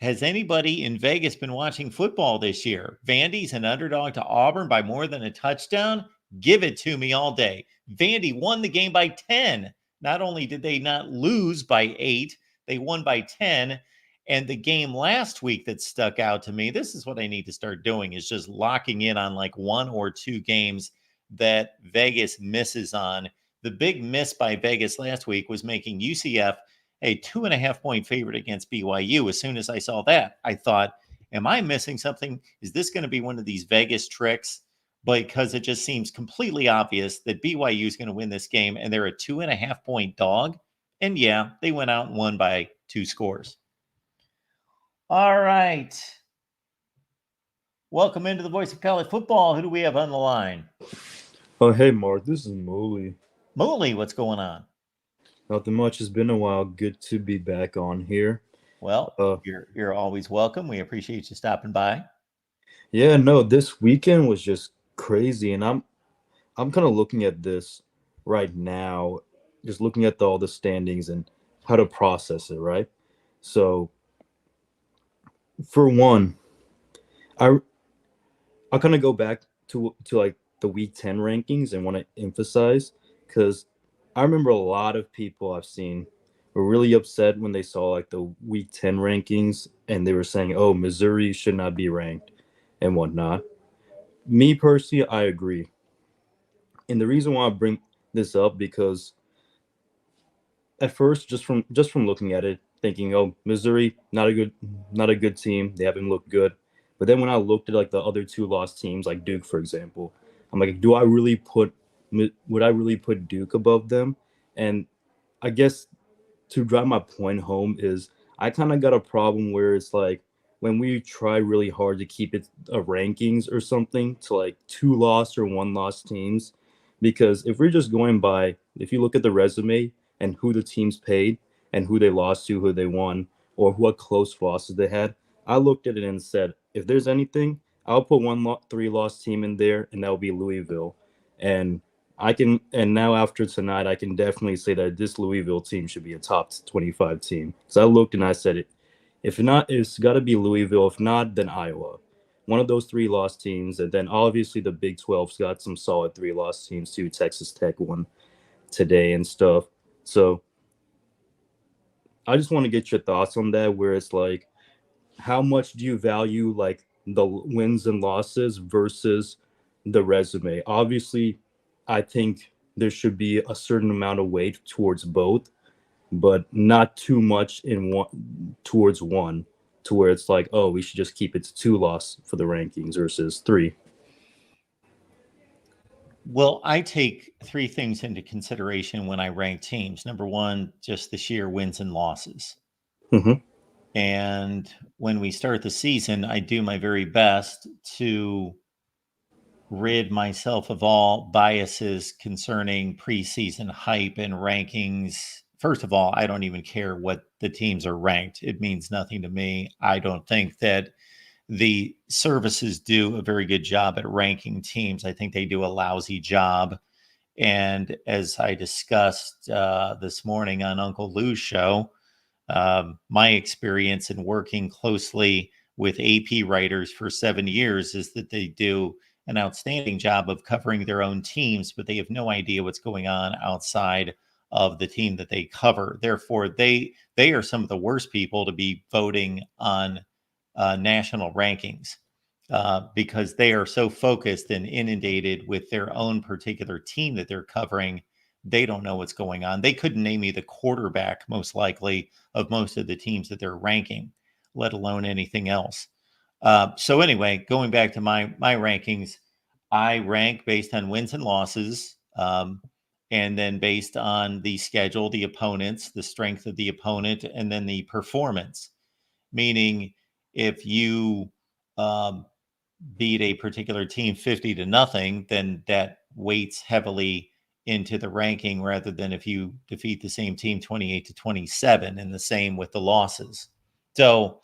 [SPEAKER 1] Has anybody in Vegas been watching football this year? Vandy's an underdog to Auburn by more than a touchdown? Give it to me all day. Vandy won the game by 10. Not only did they not lose by 8, they won by 10. And the game last week that stuck out to me, this is what I need to start doing, is just locking in on like one or two games that Vegas misses on. The big miss by Vegas last week was making UCF a 2.5-point favorite against BYU. As soon as I saw that, I thought, am I missing something? Is this going to be one of these Vegas tricks? Because it just seems completely obvious that BYU is going to win this game, and they're a 2.5-point dog. And yeah, they went out and won by 2 scores. All right. Welcome into the Voice of College Football. Who do we have on the line?
[SPEAKER 4] Oh, hey, Mark. This is Mooley.
[SPEAKER 1] Mooley, what's going on?
[SPEAKER 4] Nothing much. It's been a while. Good to be back on here.
[SPEAKER 1] Well, you're always welcome. We appreciate you stopping by.
[SPEAKER 4] Yeah, no, this weekend was just crazy, and I'm kind of looking at this right now, just looking at all the standings and how to process it, right? So, for one, I'll kind of go back to like the Week 10 rankings and want to emphasize, because I remember a lot of people I've seen were really upset when they saw like the Week 10 rankings, and they were saying, oh, Missouri should not be ranked and whatnot. Me personally, I agree. And the reason why I bring this up, because at first, just from looking at it, thinking, oh, Missouri, not a good team. They haven't looked good. But then when I looked at like the other 2 lost teams, like Duke, for example, I'm like, would I really put Duke above them? And I guess to drive my point home is I kind of got a problem where it's like when we try really hard to keep it rankings or something to like 2 lost or 1 lost teams, because if we're just going by, if you look at the resume and who the teams paid and who they lost to, who they won, or what close losses they had, I looked at it and said, if there's anything, I'll put 3-loss team in there, and that will be Louisville. And now after tonight, I can definitely say that this Louisville team should be a top 25 team. So I looked and I said, if not, it's got to be Louisville. If not, then Iowa. One of those 3-loss teams. And then obviously the Big 12's got some solid 3-loss teams too. Texas Tech won today and stuff. So I just want to get your thoughts on that, where it's like, how much do you value like the wins and losses versus the resume? Obviously, I think there should be a certain amount of weight towards both, but not too much towards one. to where it's like, oh, we should just keep it to 2 loss for the rankings versus 3?
[SPEAKER 1] Well, I take 3 things into consideration when I rank teams. Number one, just the sheer wins and losses.
[SPEAKER 4] Mm-hmm.
[SPEAKER 1] And when we start the season, I do my very best to rid myself of all biases concerning preseason hype and rankings. First of all, I don't even care what the teams are ranked. It means nothing to me. I don't think that the services do a very good job at ranking teams. I think they do a lousy job. And as I discussed this morning on Uncle Lou's show, my experience in working closely with AP writers for 7 years is that they do an outstanding job of covering their own teams, but they have no idea what's going on outside of the team that they cover. Therefore, they are some of the worst people to be voting on national rankings because they are so focused and inundated with their own particular team that they're covering. They don't know what's going on. They couldn't name me the quarterback, most likely, of most of the teams that they're ranking, let alone anything else. So anyway, going back to my rankings, I rank based on wins and losses, and then based on the schedule, the opponents, the strength of the opponent, and then the performance. Meaning, if you beat a particular team 50-0, then that weights heavily into the ranking rather than if you defeat the same team 28-27, and the same with the losses. So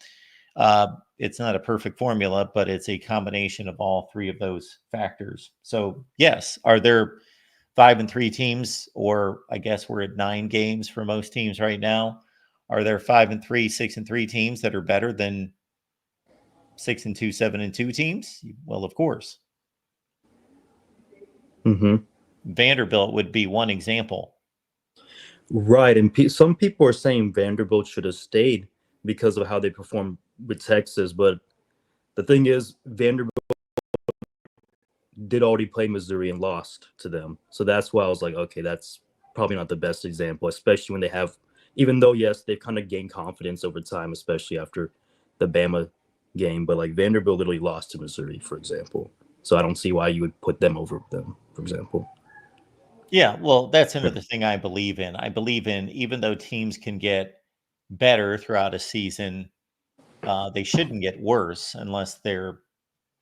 [SPEAKER 1] it's not a perfect formula, but it's a combination of all 3 of those factors. So yes, are there 5-3 teams, or I guess we're at 9 games for most teams right now? Are there 5-3, 6-3 teams that are better than 6-2, 7-2 teams? Well, of course.
[SPEAKER 4] Mm-hmm.
[SPEAKER 1] Vanderbilt would be one example.
[SPEAKER 4] Right, and some people are saying Vanderbilt should have stayed because of how they performed with Texas, but the thing is, Vanderbilt did already play Missouri and lost to them, so that's why I was like, okay, that's probably not the best example, especially when they have, even though yes, they've kind of gained confidence over time, especially after the Bama game, but like Vanderbilt literally lost to Missouri, for example, so I don't see why you would put them over them, for example.
[SPEAKER 1] Yeah, well, that's another thing I believe in. I believe in, even though teams can get better throughout a season, they shouldn't get worse unless they're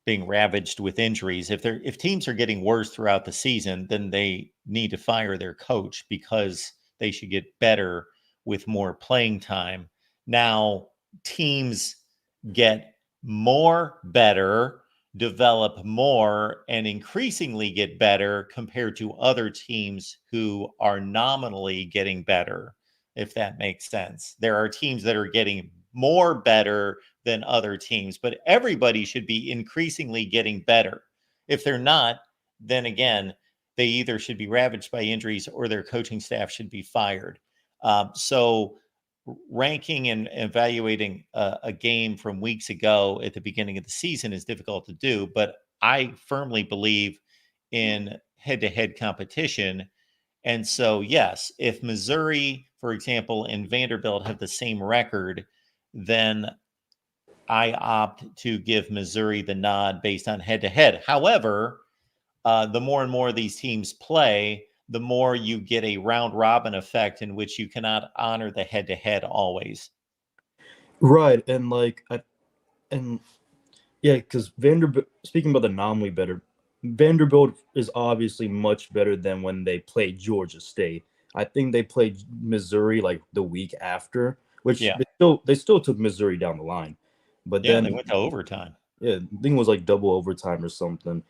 [SPEAKER 1] being ravaged with injuries. If teams are getting worse throughout the season, then they need to fire their coach, because they should get better with more playing time. Now, teams get more better, develop more, and increasingly get better compared to other teams who are nominally getting better, if that makes sense. There are teams that are getting more better than other teams, but everybody should be increasingly getting better. If they're not, then again, they either should be ravaged by injuries or their coaching staff should be fired. So ranking and evaluating a game from weeks ago at the beginning of the season is difficult to do, but I firmly believe in head-to-head competition. And so, yes, if Missouri, for example, and Vanderbilt have the same record, then I opt to give Missouri the nod based on head-to-head. However, the more and more these teams play, the more you get a round robin effect in which you cannot honor the head-to-head always.
[SPEAKER 4] Right, and like, yeah, because Vanderbilt, speaking about the anomaly better, Vanderbilt is obviously much better than when they played Georgia State. I think they played Missouri like the week after, which
[SPEAKER 1] Yeah.
[SPEAKER 4] they still took Missouri down the line. But
[SPEAKER 1] Yeah,
[SPEAKER 4] then
[SPEAKER 1] they went to overtime.
[SPEAKER 4] yeah, I think it was like double overtime or something.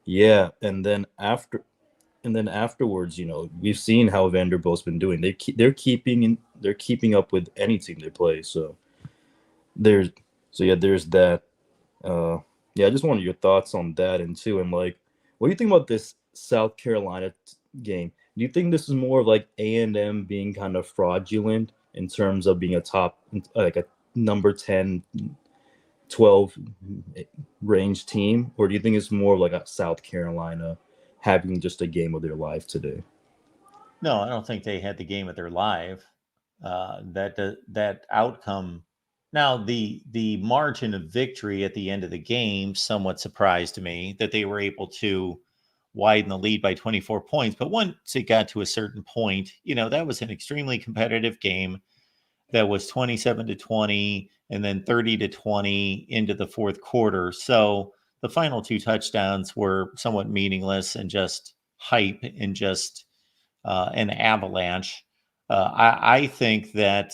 [SPEAKER 4] Yeah, and then afterwards, we've seen how Vanderbilt's been doing. They're keeping up with any team they play. So there's that. Yeah, I just wanted your thoughts on that, and like, what do you think about this South Carolina game? Do you think this is more of like A&M being kind of fraudulent in terms of being like a number 10, 12 range team, or do you think it's more like a South Carolina having just a game of their life today?
[SPEAKER 1] No, I don't think they had the game of their life. That outcome Now, the margin of victory at the end of the game somewhat surprised me that they were able to widen the lead by 24 points. But once it got to a certain point, that was an extremely competitive game that was 27-20 and then 30-20 into the fourth quarter. So the final two touchdowns were somewhat meaningless and just hype and just an avalanche. I think that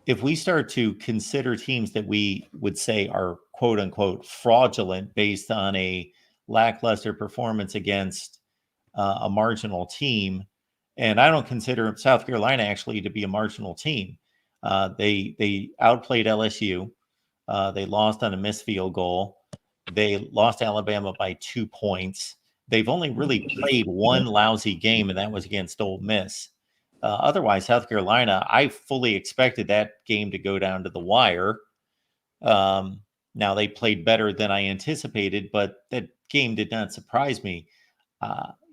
[SPEAKER 1] if we start to consider teams that we would say are quote unquote fraudulent based on a lackluster performance against a marginal team, and I don't consider South Carolina actually to be a marginal team. They outplayed LSU. They lost on a missed field goal. They lost Alabama by 2 points. They've only really played one lousy game, and that was against Ole Miss. Otherwise, South Carolina, I fully expected that game to go down to the wire. Now, they played better than I anticipated, but that game did not surprise me.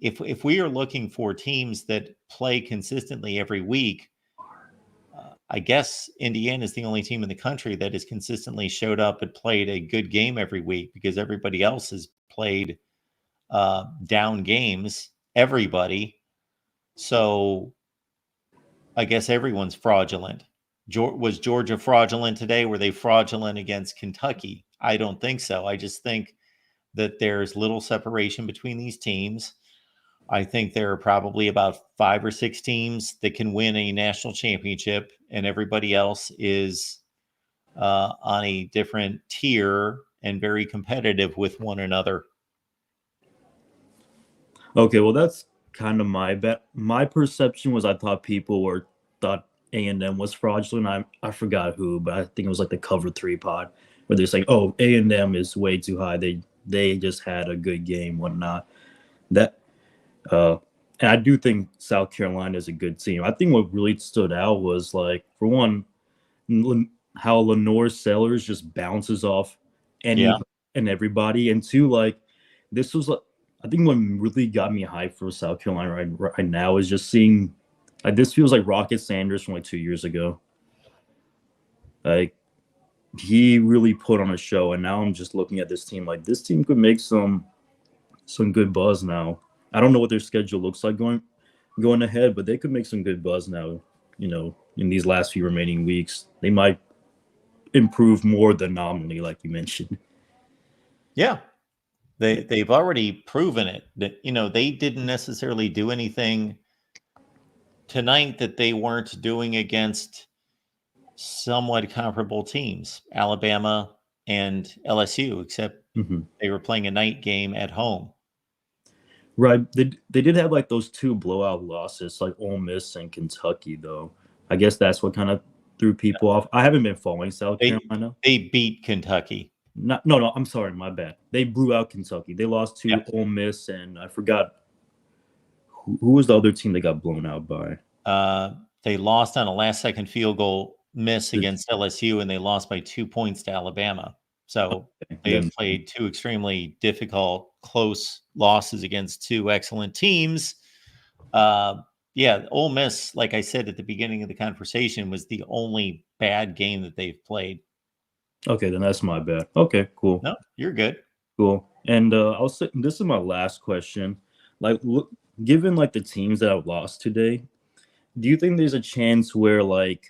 [SPEAKER 1] If we are looking for teams that play consistently every week, I guess Indiana is the only team in the country that has consistently showed up and played a good game every week, because everybody else has played down games, everybody. So I guess everyone's fraudulent. Was Georgia fraudulent today? Were they fraudulent against Kentucky? I don't think so. I just think that there's little separation between these teams. I think there are probably about 5 or 6 teams that can win a national championship, and everybody else is on a different tier and very competitive with one another.
[SPEAKER 4] Okay, well, that's kind of my bet. My perception was I thought people thought A&M was fraudulent. I forgot who, but I think it was like the Cover 3 pod where they're saying, "Oh, A&M is way too high. They just had a good game, whatnot." And I do think South Carolina is a good team. I think what really stood out was, like, for one, how Lenore Sellers just bounces off and everybody, and two, like, this was I think what really got me hyped for South Carolina right now is just seeing, like, this feels like Rocket Sanders from like 2 years ago. Like, he really put on a show, and now I'm just looking at this team like this team could make some good buzz now. I don't know what their schedule looks like going ahead, but they could make some good buzz now. In these last few remaining weeks, they might improve more than nominally, like you mentioned.
[SPEAKER 1] Yeah. They've already proven it that, they didn't necessarily do anything tonight that they weren't doing against somewhat comparable teams, Alabama and LSU, except they were playing a night game at home.
[SPEAKER 4] Right. They did have like those 2 blowout losses, like Ole Miss and Kentucky, though. I guess that's what kind of threw people off. I haven't been following South Carolina.
[SPEAKER 1] They beat Kentucky.
[SPEAKER 4] No, I'm sorry, my bad. They blew out Kentucky. They lost to Ole Miss, and I forgot who was the other team they got blown out by.
[SPEAKER 1] They lost on a last-second field goal miss against LSU, and they lost by 2 points to Alabama. So they've played 2 extremely difficult, close losses against 2 excellent teams. Ole Miss, like I said at the beginning of the conversation, was the only bad game that they've played.
[SPEAKER 4] Okay, then that's my bad. Okay, cool.
[SPEAKER 1] No, you're good.
[SPEAKER 4] Cool. And I'll say this is my last question. Like, given like the teams that have lost today, do you think there's a chance where like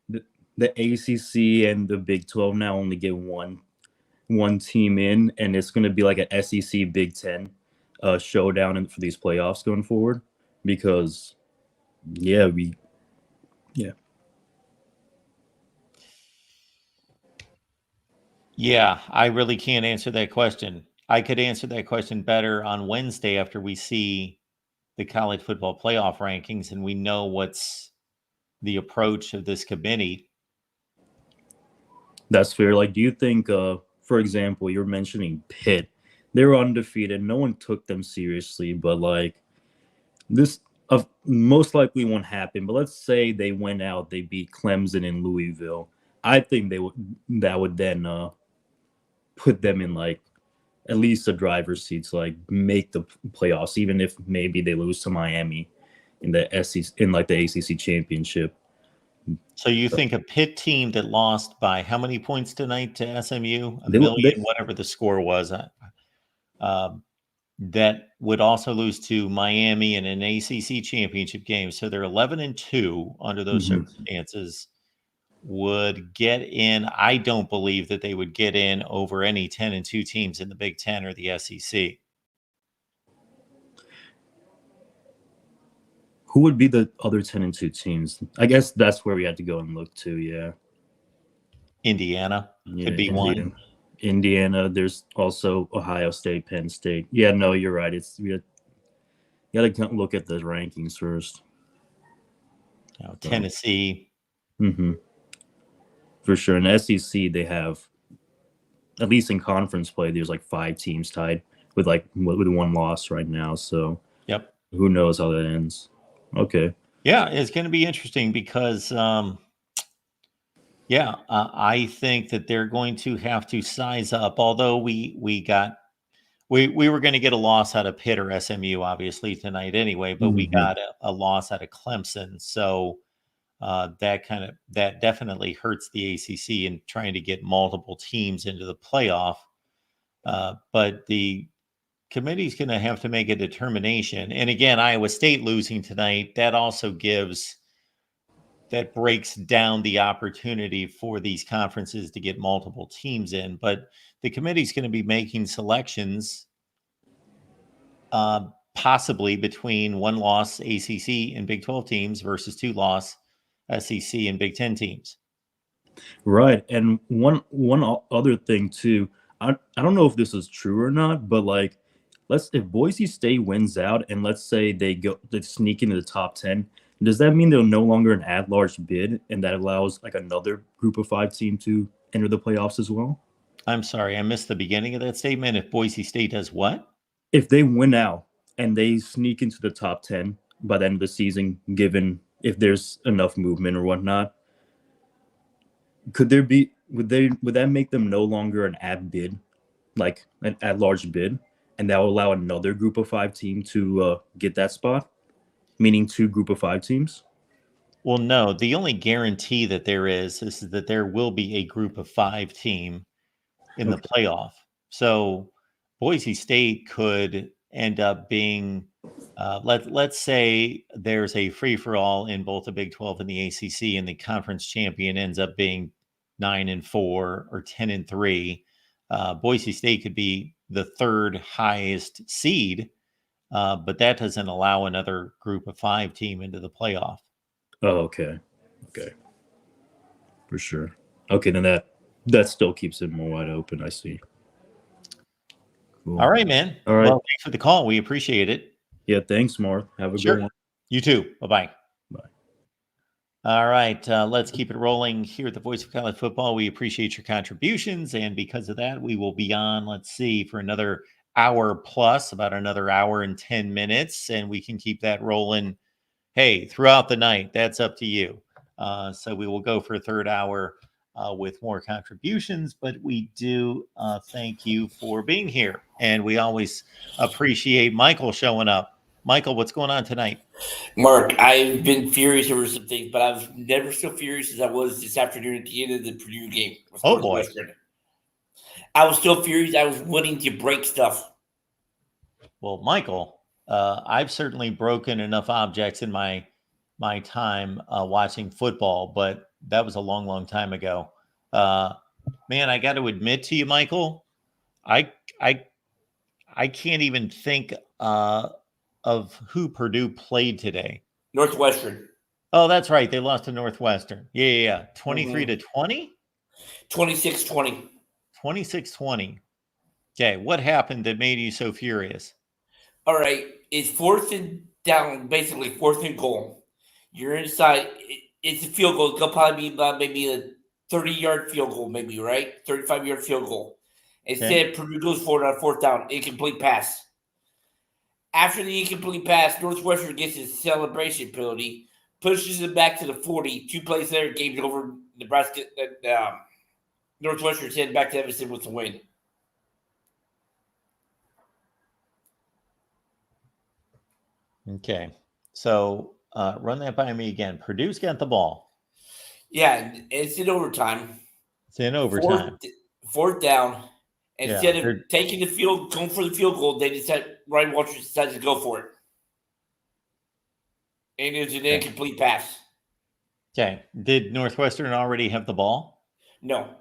[SPEAKER 4] the ACC and the Big 12 now only get one team in, and it's going to be like an SEC Big 10 showdown for these playoffs going forward? Because yeah.
[SPEAKER 1] Yeah, I really can't answer that question. I could answer that question better on Wednesday after we see the college football playoff rankings and we know what's the approach of this committee.
[SPEAKER 4] That's fair. Like, do you think, for example, you're mentioning Pitt, they were undefeated. No one took them seriously, but like this most likely won't happen. But let's say they went out, they beat Clemson and Louisville. I think that would then put them in like at least the driver's seat to like make the playoffs, even if maybe they lose to Miami in the SEC, in like the ACC championship.
[SPEAKER 1] So you think a Pitt team that lost by how many points tonight to SMU? A
[SPEAKER 4] They-
[SPEAKER 1] million, whatever the score was, that would also lose to Miami in an ACC championship game. So they're 11-2 under those circumstances. Would get in. I don't believe that they would get in over any 10-2 teams in the Big Ten or the SEC.
[SPEAKER 4] Who would be the other 10-2 teams? I guess that's where we had to go and look to. Yeah.
[SPEAKER 1] Indiana could be one.
[SPEAKER 4] Indiana. There's also Ohio State, Penn State. Yeah, no, you're right. You got to look at the rankings first.
[SPEAKER 1] Tennessee.
[SPEAKER 4] For sure. In the SEC, they have, at least in conference play, there's like 5 teams tied with one loss right now. So
[SPEAKER 1] yep.
[SPEAKER 4] Who knows how that ends? Okay.
[SPEAKER 1] Yeah, it's going to be interesting because I think that they're going to have to size up. Although we were going to get a loss out of Pitt or SMU, obviously, tonight anyway, but we got a loss out of Clemson. So that definitely hurts the ACC in trying to get multiple teams into the playoff. But the committee's going to have to make a determination. And again, Iowa State losing tonight, that also breaks down the opportunity for these conferences to get multiple teams in. But the committee's going to be making selections possibly between 1 loss ACC and Big 12 teams versus 2 loss SEC and Big 10 teams.
[SPEAKER 4] Right. And one other thing too, I don't know if this is true or not, but like, if Boise State wins out and let's say they sneak into the top 10, does that mean they're no longer an at-large bid and that allows like another group of 5 team to enter the playoffs as well?
[SPEAKER 1] I'm sorry, I missed the beginning of that statement. If Boise State does what? If
[SPEAKER 4] they win out and they sneak into the top 10 by the end of the season, given if there's enough movement or whatnot, would that make them no longer an at bid, like an at-large bid, and that will allow another group of 5 team to get that spot, meaning 2 group of 5 teams?
[SPEAKER 1] Well, no. The only guarantee that there is that there will be a group of 5 team in the playoff. So Boise State could end up being, let's say there's a free-for-all in both the Big 12 and the ACC, and the conference champion ends up being 9-4 or 10-3. Boise State could be the 3rd highest seed, but that doesn't allow another group of 5 team into the playoff.
[SPEAKER 4] Oh, okay. For sure. Okay, then that still keeps it more wide open. I see. Cool.
[SPEAKER 1] All right, man.
[SPEAKER 4] All right.
[SPEAKER 1] Well, thanks for the call. We appreciate it.
[SPEAKER 4] Yeah, thanks, Mark. Have a good one.
[SPEAKER 1] You too. Bye-bye.
[SPEAKER 4] Bye.
[SPEAKER 1] All right, let's keep it rolling here at the Voice of College Football. We appreciate your contributions, and because of that, we will be on, let's see, for another hour plus, about another hour and 10 minutes, and we can keep that rolling, throughout the night. That's up to you. So we will go for a 3rd hour with more contributions, but we do thank you for being here, and we always appreciate Michael showing up. Michael, what's going on tonight?
[SPEAKER 5] Mark, I've been furious over some things, but I was never so furious as I was this afternoon at the end of the Purdue game.
[SPEAKER 1] Oh, boy.
[SPEAKER 5] I was still furious. I was wanting to break stuff.
[SPEAKER 1] Well, Michael, I've certainly broken enough objects in my time watching football, but that was a long, long time ago. Man, I got to admit to you, Michael, I can't even think of who Purdue played today.
[SPEAKER 5] Northwestern.
[SPEAKER 1] Oh, that's right. They lost to Northwestern. Yeah. 23-20?
[SPEAKER 5] 26-20.
[SPEAKER 1] 26-20. Okay, what happened that made you so furious?
[SPEAKER 5] All right. It's 4th and down, basically 4th and goal. You're inside. It's a field goal. It'll probably be about maybe a 30-yard field goal, maybe, right? 35-yard field goal. Instead, Purdue goes forward on 4th down. Incomplete pass. After the incomplete pass, Northwestern gets his celebration penalty, pushes it back to the 40. 2 plays later, game's over. Nebraska, Northwestern heading back to Evanston with the win.
[SPEAKER 1] Okay, so run that by me again. Purdue's got the ball.
[SPEAKER 5] Yeah, it's in overtime.
[SPEAKER 1] It's in overtime.
[SPEAKER 5] Fourth down. Instead
[SPEAKER 1] Yeah,
[SPEAKER 5] of taking going for the field goal, they decided Ryan Walters decided to go for it. And it was an incomplete pass.
[SPEAKER 1] Okay. Did Northwestern already have the ball?
[SPEAKER 5] No.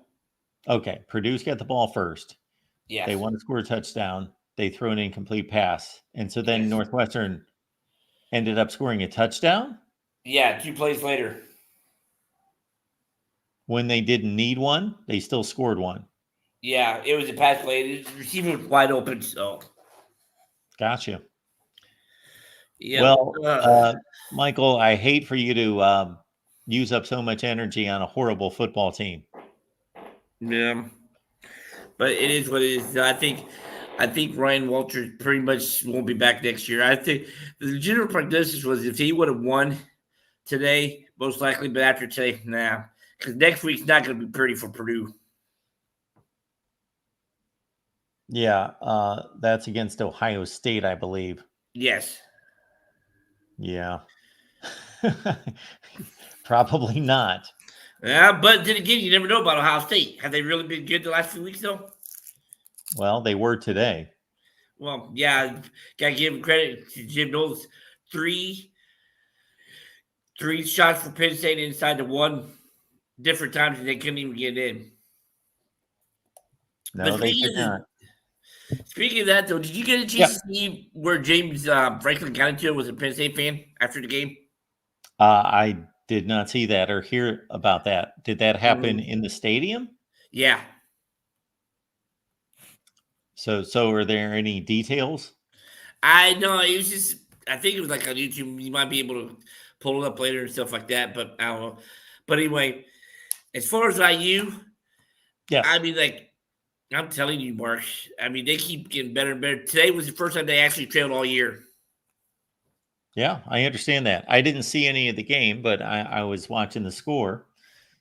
[SPEAKER 1] Okay. Purdue's got the ball first.
[SPEAKER 5] Yes.
[SPEAKER 1] They want to score a touchdown. They throw an incomplete pass. And so then Northwestern ended up scoring a touchdown?
[SPEAKER 5] Yeah, 2 plays later.
[SPEAKER 1] When they didn't need one, they still scored one.
[SPEAKER 5] Yeah, it was a pass play. The receiver was wide open, so.
[SPEAKER 1] Gotcha.
[SPEAKER 5] Yeah.
[SPEAKER 1] Well, Michael, I hate for you to use up so much energy on a horrible football team.
[SPEAKER 5] Yeah. But it is what it is. I think Ryan Walters pretty much won't be back next year. I think the general prognosis was if he would have won today, most likely, but after today, nah. Because next week's not going to be pretty for Purdue.
[SPEAKER 1] Yeah, that's against Ohio State, I believe.
[SPEAKER 5] Yes.
[SPEAKER 1] Yeah. Probably not.
[SPEAKER 5] Yeah, but then again, you never know about Ohio State. Have they really been good the last few weeks, though?
[SPEAKER 1] Well, they were today.
[SPEAKER 5] Well, yeah, got to give him credit to Jim Knowles. Three shots for Penn State inside the one different times, and they couldn't even get in.
[SPEAKER 1] No, they did not.
[SPEAKER 5] Speaking of that, though, did you get a chance to see where James Franklin got into? Was a Penn State fan after the game?
[SPEAKER 1] I did not see that or hear about that. Did that happen in the stadium?
[SPEAKER 5] Yeah.
[SPEAKER 1] So are there any details?
[SPEAKER 5] I know it was just. I think it was like on YouTube. You might be able to pull it up later and stuff like that. But I don't know. But anyway, as far as IU, I mean, like I'm telling you, Mark. I mean, they keep getting better and better. Today was the first time they actually trailed all year.
[SPEAKER 1] Yeah, I understand that. I didn't see any of the game, but I was watching the score.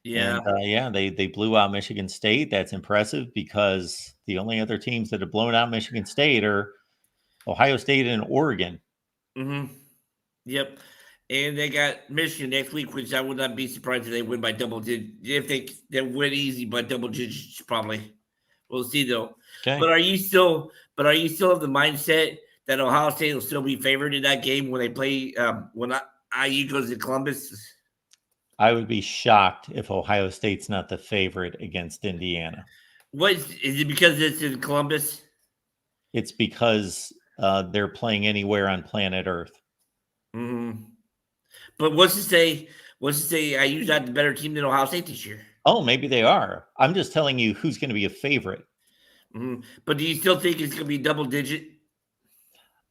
[SPEAKER 5] Yeah.
[SPEAKER 1] And they blew out Michigan State. That's impressive because the only other teams that have blown out Michigan State are Ohio State and Oregon.
[SPEAKER 5] Mm-hmm. Yep. And they got Michigan next week, which I would not be surprised if they win by double digits. If they win easy by double digits, probably. We'll see though.
[SPEAKER 1] Okay.
[SPEAKER 5] But are you still of the mindset that Ohio State will still be favored in that game when they play when IU goes to Columbus?
[SPEAKER 1] I would be shocked if Ohio State's not the favorite against Indiana.
[SPEAKER 5] Is it because it's in Columbus?
[SPEAKER 1] It's because they're playing anywhere on planet Earth.
[SPEAKER 5] Mm-hmm. But what's to say IU's not the better team than Ohio State this year?
[SPEAKER 1] Oh, maybe they are. I'm just telling you who's going to be a favorite.
[SPEAKER 5] Mm-hmm. But do you still think it's going to be double digit?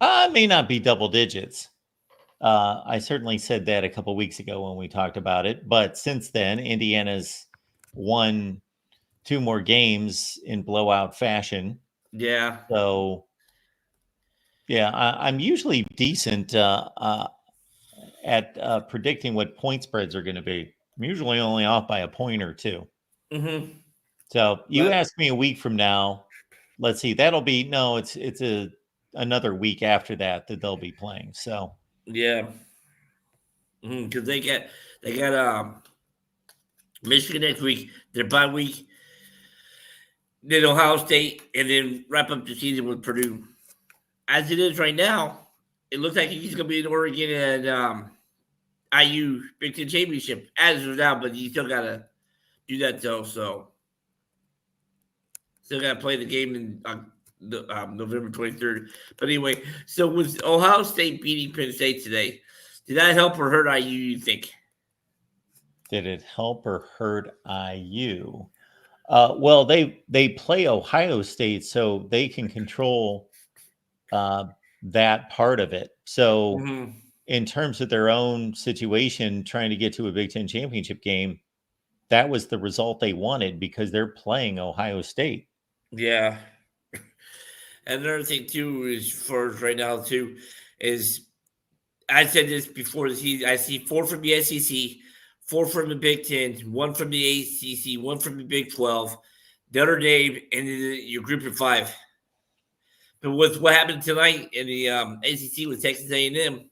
[SPEAKER 1] It may not be double digits. I certainly said that a couple weeks ago when we talked about it. But since then, Indiana's won 2 more games in blowout fashion.
[SPEAKER 5] Yeah.
[SPEAKER 1] So, yeah, I'm usually decent at predicting what point spreads are going to be. I'm usually only off by a point or 2.
[SPEAKER 5] Mm-hmm.
[SPEAKER 1] So you ask me a week from now. Let's see. That'll be it's another week after that they'll be playing. So
[SPEAKER 5] yeah, because they got Michigan next week. Their bye week. Then Ohio State, and then wrap up the season with Purdue. As it is right now, it looks like he's going to be in Oregon and IU Big Ten Championship as of now, but you still got to do that though. So still got to play the game in November 23rd. But anyway, so was Ohio State beating Penn State today? Did that help or hurt IU, you think?
[SPEAKER 1] Did it help or hurt IU? Well, they play Ohio State, so they can control that part of it. So in terms of their own situation, trying to get to a Big Ten championship game, that was the result they wanted because they're playing Ohio State.
[SPEAKER 5] Yeah. And another thing too is for right now too is I said this before the season. I see 4 from the SEC, 4 from the Big Ten, 1 from the ACC, 1 from the Big 12, Notre Dame, and then your group of 5. But with what happened tonight in the ACC with Texas A&M,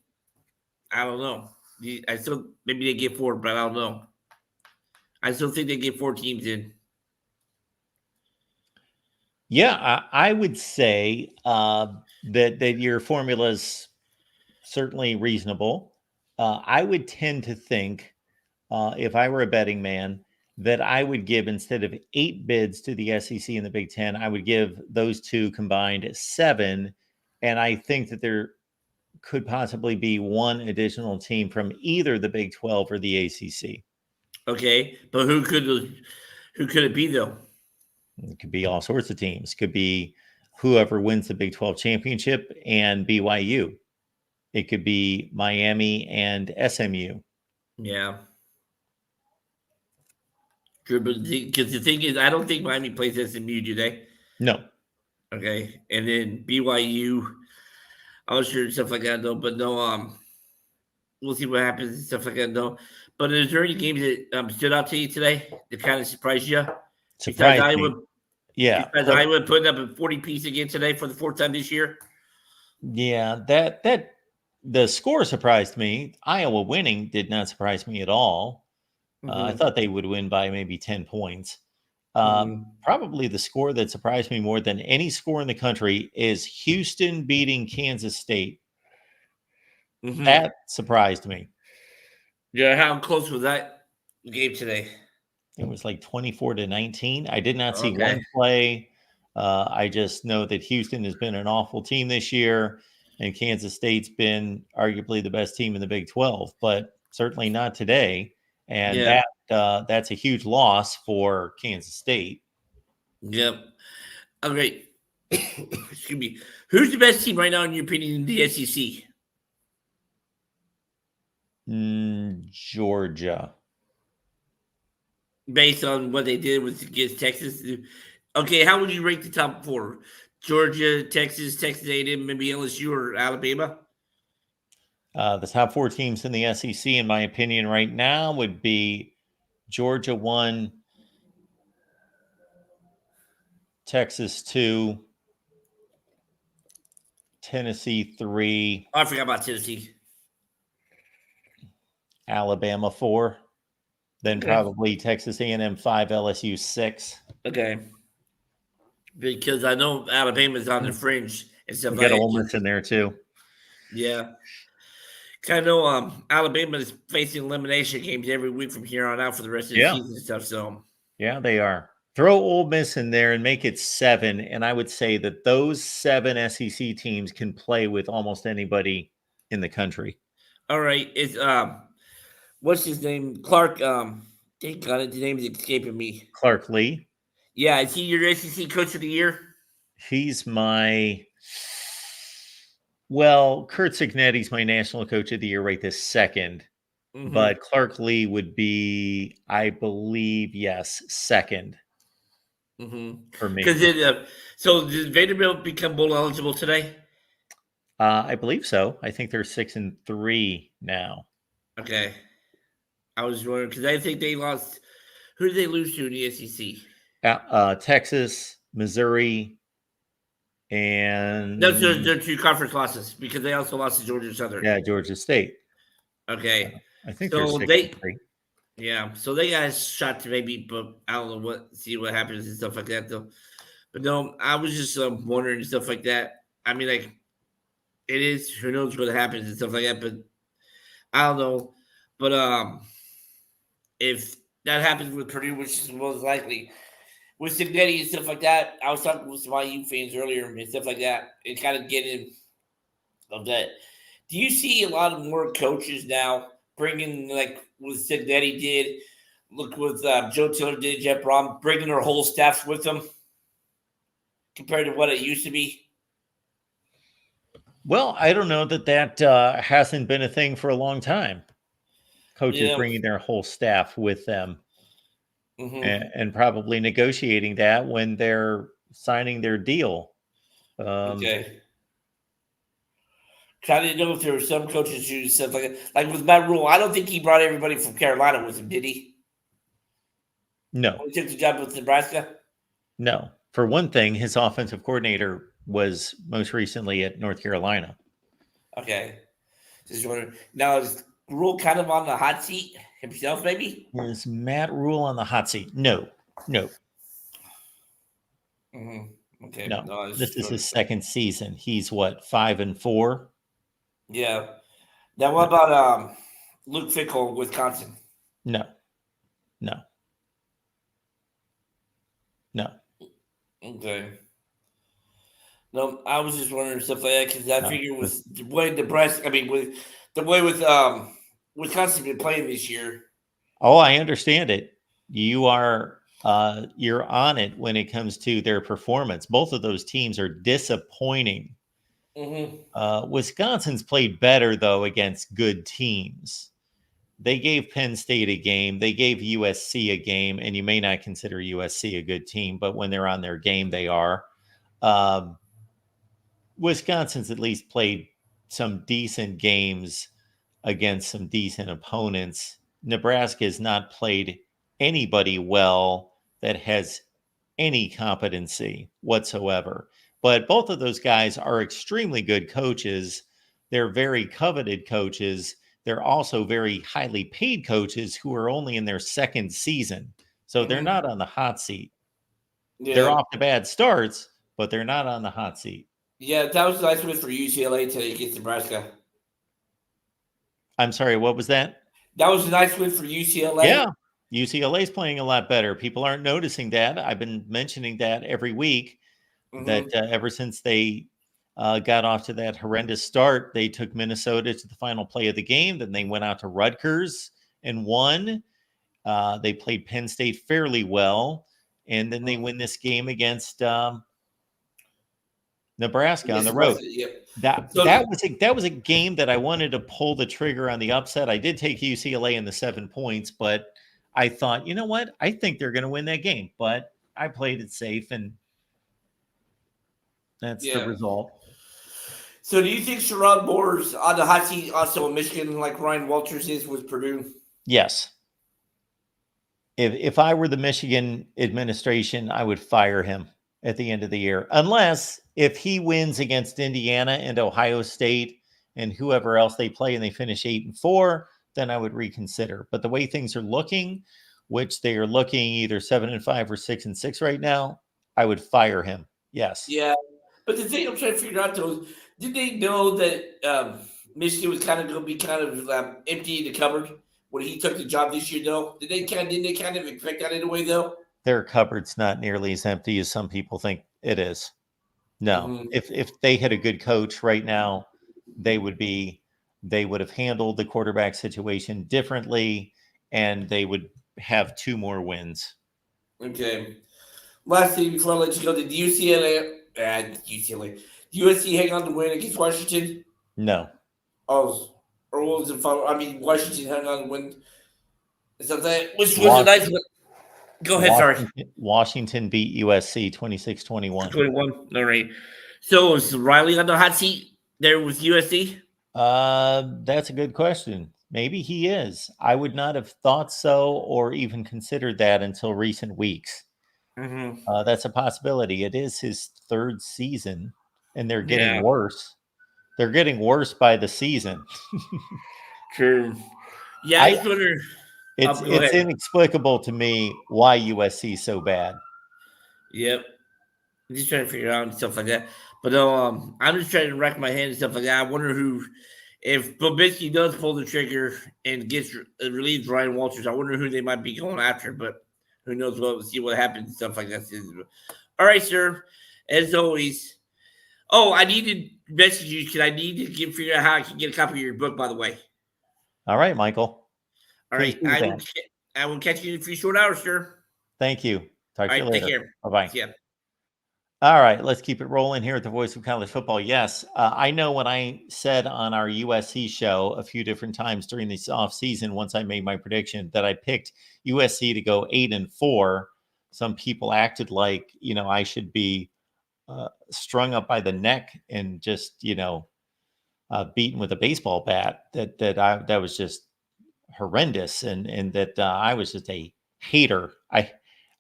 [SPEAKER 5] I don't know. I still maybe they get 4, but I don't know. I still think they get 4 teams in.
[SPEAKER 1] Yeah, I would say that your formula is certainly reasonable. I would tend to think, if I were a betting man, that I would give, instead of 8 bids to the SEC and the Big Ten, I would give those two combined 7. And I think that there could possibly be one additional team from either the Big 12 or the ACC.
[SPEAKER 5] Okay, but who could it be though?
[SPEAKER 1] It could be all sorts of teams. It could be whoever wins the Big 12 championship and BYU. It could be Miami and SMU.
[SPEAKER 5] Yeah. True, but because the thing is, I don't think Miami plays SMU, do they?
[SPEAKER 1] No.
[SPEAKER 5] Okay, and then BYU, I was sure stuff like that though, but no, we'll see what happens and stuff like that though. But is there any games that stood out to you today that kind of surprised you?
[SPEAKER 1] Surprised
[SPEAKER 5] Besides
[SPEAKER 1] me.
[SPEAKER 5] Iowa,
[SPEAKER 1] Yeah.
[SPEAKER 5] besides Iowa putting up a 40-piece again today for the 4th time this year.
[SPEAKER 1] Yeah, that the score surprised me. Iowa winning did not surprise me at all. I thought they would win by maybe 10 points. Probably the score that surprised me more than any score in the country is Houston beating Kansas State. That surprised me.
[SPEAKER 5] Yeah, how close was that game today?
[SPEAKER 1] It was like 24-19. I did not see one play. I just know that Houston has been an awful team this year, and Kansas State's been arguably the best team in the Big 12, but certainly not today. And that's a huge loss for Kansas State.
[SPEAKER 5] Yep. All right. Excuse me. Who's the best team right now, in your opinion, in the SEC?
[SPEAKER 1] Georgia.
[SPEAKER 5] Based on what they did against Texas. Okay, how would you rate the top 4? Georgia, Texas A&M, maybe LSU or Alabama?
[SPEAKER 1] The top 4 teams in the SEC, in my opinion, right now would be Georgia 1, Texas 2, Tennessee 3.
[SPEAKER 5] Oh, I forgot about Tennessee.
[SPEAKER 1] Alabama 4. Then probably Texas A&M 5, LSU 6.
[SPEAKER 5] Okay. Because I know Alabama's on the fringe and stuff
[SPEAKER 1] We
[SPEAKER 5] like
[SPEAKER 1] got
[SPEAKER 5] that.
[SPEAKER 1] Ole Miss in there too.
[SPEAKER 5] Yeah. I know Alabama is facing elimination games every week from here on out for the rest of the season and stuff. So
[SPEAKER 1] yeah, they are. Throw Ole Miss in there and make it 7, and I would say that those 7 SEC teams can play with almost anybody in the country.
[SPEAKER 5] All right, it's what's his name? Clark. Thank God, his name is escaping me.
[SPEAKER 1] Clark Lee.
[SPEAKER 5] Yeah, is he your SEC Coach of the Year?
[SPEAKER 1] He's my. Well, Kurt Cignetti's my National Coach of the Year right this second. But Clark Lee would be, I believe, yes, second for me.
[SPEAKER 5] So did Vanderbilt become bowl eligible today?
[SPEAKER 1] I believe so. I think they're 6-3 now.
[SPEAKER 5] Okay. I was wondering because I think they lost. Who did they lose to in the SEC?
[SPEAKER 1] Texas, Missouri, and
[SPEAKER 5] Those are 2 conference losses because they also lost to Georgia Southern.
[SPEAKER 1] Yeah, Georgia State.
[SPEAKER 5] Okay.
[SPEAKER 1] I think
[SPEAKER 5] So
[SPEAKER 1] they're 6-3.
[SPEAKER 5] Yeah, so they got a shot to maybe, but I don't know see what happens and stuff like that though. But no, I was just wondering and stuff like that. I mean, like, it is, who knows what happens and stuff like that, but I don't know. But if that happens with Purdue, which is most likely, with Cignetti and stuff like that, I was talking with some IU fans earlier and stuff like that, and kind of getting of that. Do you see a lot of more coaches now bringing, like what Cignetti did, look what Joe Tiller did, Jeff Brom, bringing their whole staffs with them compared to what it used to be?
[SPEAKER 1] Well, I don't know that hasn't been a thing for a long time. Coaches bringing their whole staff with them and probably negotiating that when they're signing their deal.
[SPEAKER 5] Okay. I didn't know if there were some coaches who said like with Matt Rule. I don't think he brought everybody from Carolina with him, did he?
[SPEAKER 1] No.
[SPEAKER 5] When he took the job with Nebraska?
[SPEAKER 1] No. For one thing, his offensive coordinator was most recently at North Carolina.
[SPEAKER 5] Okay. Just wondering. Now, Rule kind of on the hot seat himself, maybe?
[SPEAKER 1] Is Matt Rule on the hot seat? No.
[SPEAKER 5] Mm-hmm. Okay.
[SPEAKER 1] No.
[SPEAKER 5] No,
[SPEAKER 1] This is his second season. He's what, 5-4?
[SPEAKER 5] Yeah. Now, what about Luke Fickell, Wisconsin?
[SPEAKER 1] No.
[SPEAKER 5] Okay. No, I was just wondering stuff like that because I
[SPEAKER 1] No.
[SPEAKER 5] figured with the way Nebraska, with the way Wisconsin been playing this year.
[SPEAKER 1] Oh, I understand it. You are you're on it when it comes to their performance. Both of those teams are disappointing.
[SPEAKER 5] Mm-hmm.
[SPEAKER 1] Wisconsin's played better though against good teams. They gave Penn State a game. They gave USC a game, and you may not consider USC a good team, but when they're on their game, they are. Wisconsin's at least played some decent games against some decent opponents. Nebraska has not played anybody well that has any competency whatsoever. But both of those guys are extremely good coaches. They're very coveted coaches. They're also very highly paid coaches who are only in their second season. So they're not on the hot seat.
[SPEAKER 5] Yeah.
[SPEAKER 1] They're off to bad starts, but they're not on the hot seat.
[SPEAKER 5] Yeah, that was a nice win for UCLA today against Nebraska.
[SPEAKER 1] I'm sorry, what was that?
[SPEAKER 5] That was a nice win for UCLA.
[SPEAKER 1] Yeah, UCLA is playing a lot better. People aren't noticing that. I've been mentioning that every week, that ever since they got off to that horrendous start, they took Minnesota to the final play of the game. Then they went out to Rutgers and won. They played Penn State fairly well. And then they win this game against Nebraska on the road.
[SPEAKER 5] Yep.
[SPEAKER 1] That was a game that I wanted to pull the trigger on the upset. I did take UCLA in the 7 points, but I thought, you know what? I think they're going to win that game. But I played it safe, and that's the result.
[SPEAKER 5] So do you think Sherrod Moore's on the hot seat also in Michigan like Ryan Walters is with Purdue?
[SPEAKER 1] Yes. If I were the Michigan administration, I would fire him at the end of the year. Unless if he wins against Indiana and Ohio State and whoever else they play and they finish 8-4, then I would reconsider. But the way things are looking, which they are looking either 7-5 or 6-6 right now, I would fire him. Yes.
[SPEAKER 5] Yeah. But the thing I'm trying to figure out though is, did they know that Michigan was kind of going to be kind of empty in the cupboard when he took the job this year, though? Didn't they kind of expect that in a way, though?
[SPEAKER 1] Their cupboard's not nearly as empty as some people think it is. No. If they had a good coach right now, they would have handled the quarterback situation differently, and they would have 2 more wins.
[SPEAKER 5] Okay. Last thing before I let you go, did USC hang on to win against Washington?
[SPEAKER 1] No.
[SPEAKER 5] Oh, or what was the final? I mean, Washington hung on to win. Is that which was a nice one? Go ahead, sorry.
[SPEAKER 1] Washington beat USC 26-21.
[SPEAKER 5] 21. All right. So is Riley on the hot seat there with USC?
[SPEAKER 1] That's a good question. Maybe he is. I would not have thought so or even considered that until recent weeks. That's a possibility. It is his 3rd season, and they're getting worse. They're getting worse by the season.
[SPEAKER 5] True. Yeah, I wonder.
[SPEAKER 1] It's inexplicable to me why USC is so bad.
[SPEAKER 5] Yep. I'm just trying to figure out and stuff like that. But I'm just trying to rack my head and stuff like that. I wonder if Bobisky does pull the trigger and relieves Ryan Walters, I wonder who they might be going after. But who knows? We'll see what happens and stuff like that. All right, sir. As always. Oh, I need to message you because I need to figure out how I can get a copy of your book, by the way.
[SPEAKER 1] All right, Michael.
[SPEAKER 5] All right. I will catch you in a few short hours, sir.
[SPEAKER 1] Thank you. Talk to you later.
[SPEAKER 5] Take care.
[SPEAKER 1] Bye-bye.
[SPEAKER 5] Yeah.
[SPEAKER 1] All right, let's keep it rolling here at the Voice of College Football. Yes, I know when I said on our USC show a few different times during this offseason, once I made my prediction, that I picked USC to go 8-4, some people acted like, I should be strung up by the neck and just, beaten with a baseball bat. That was just horrendous, and that I was just a hater.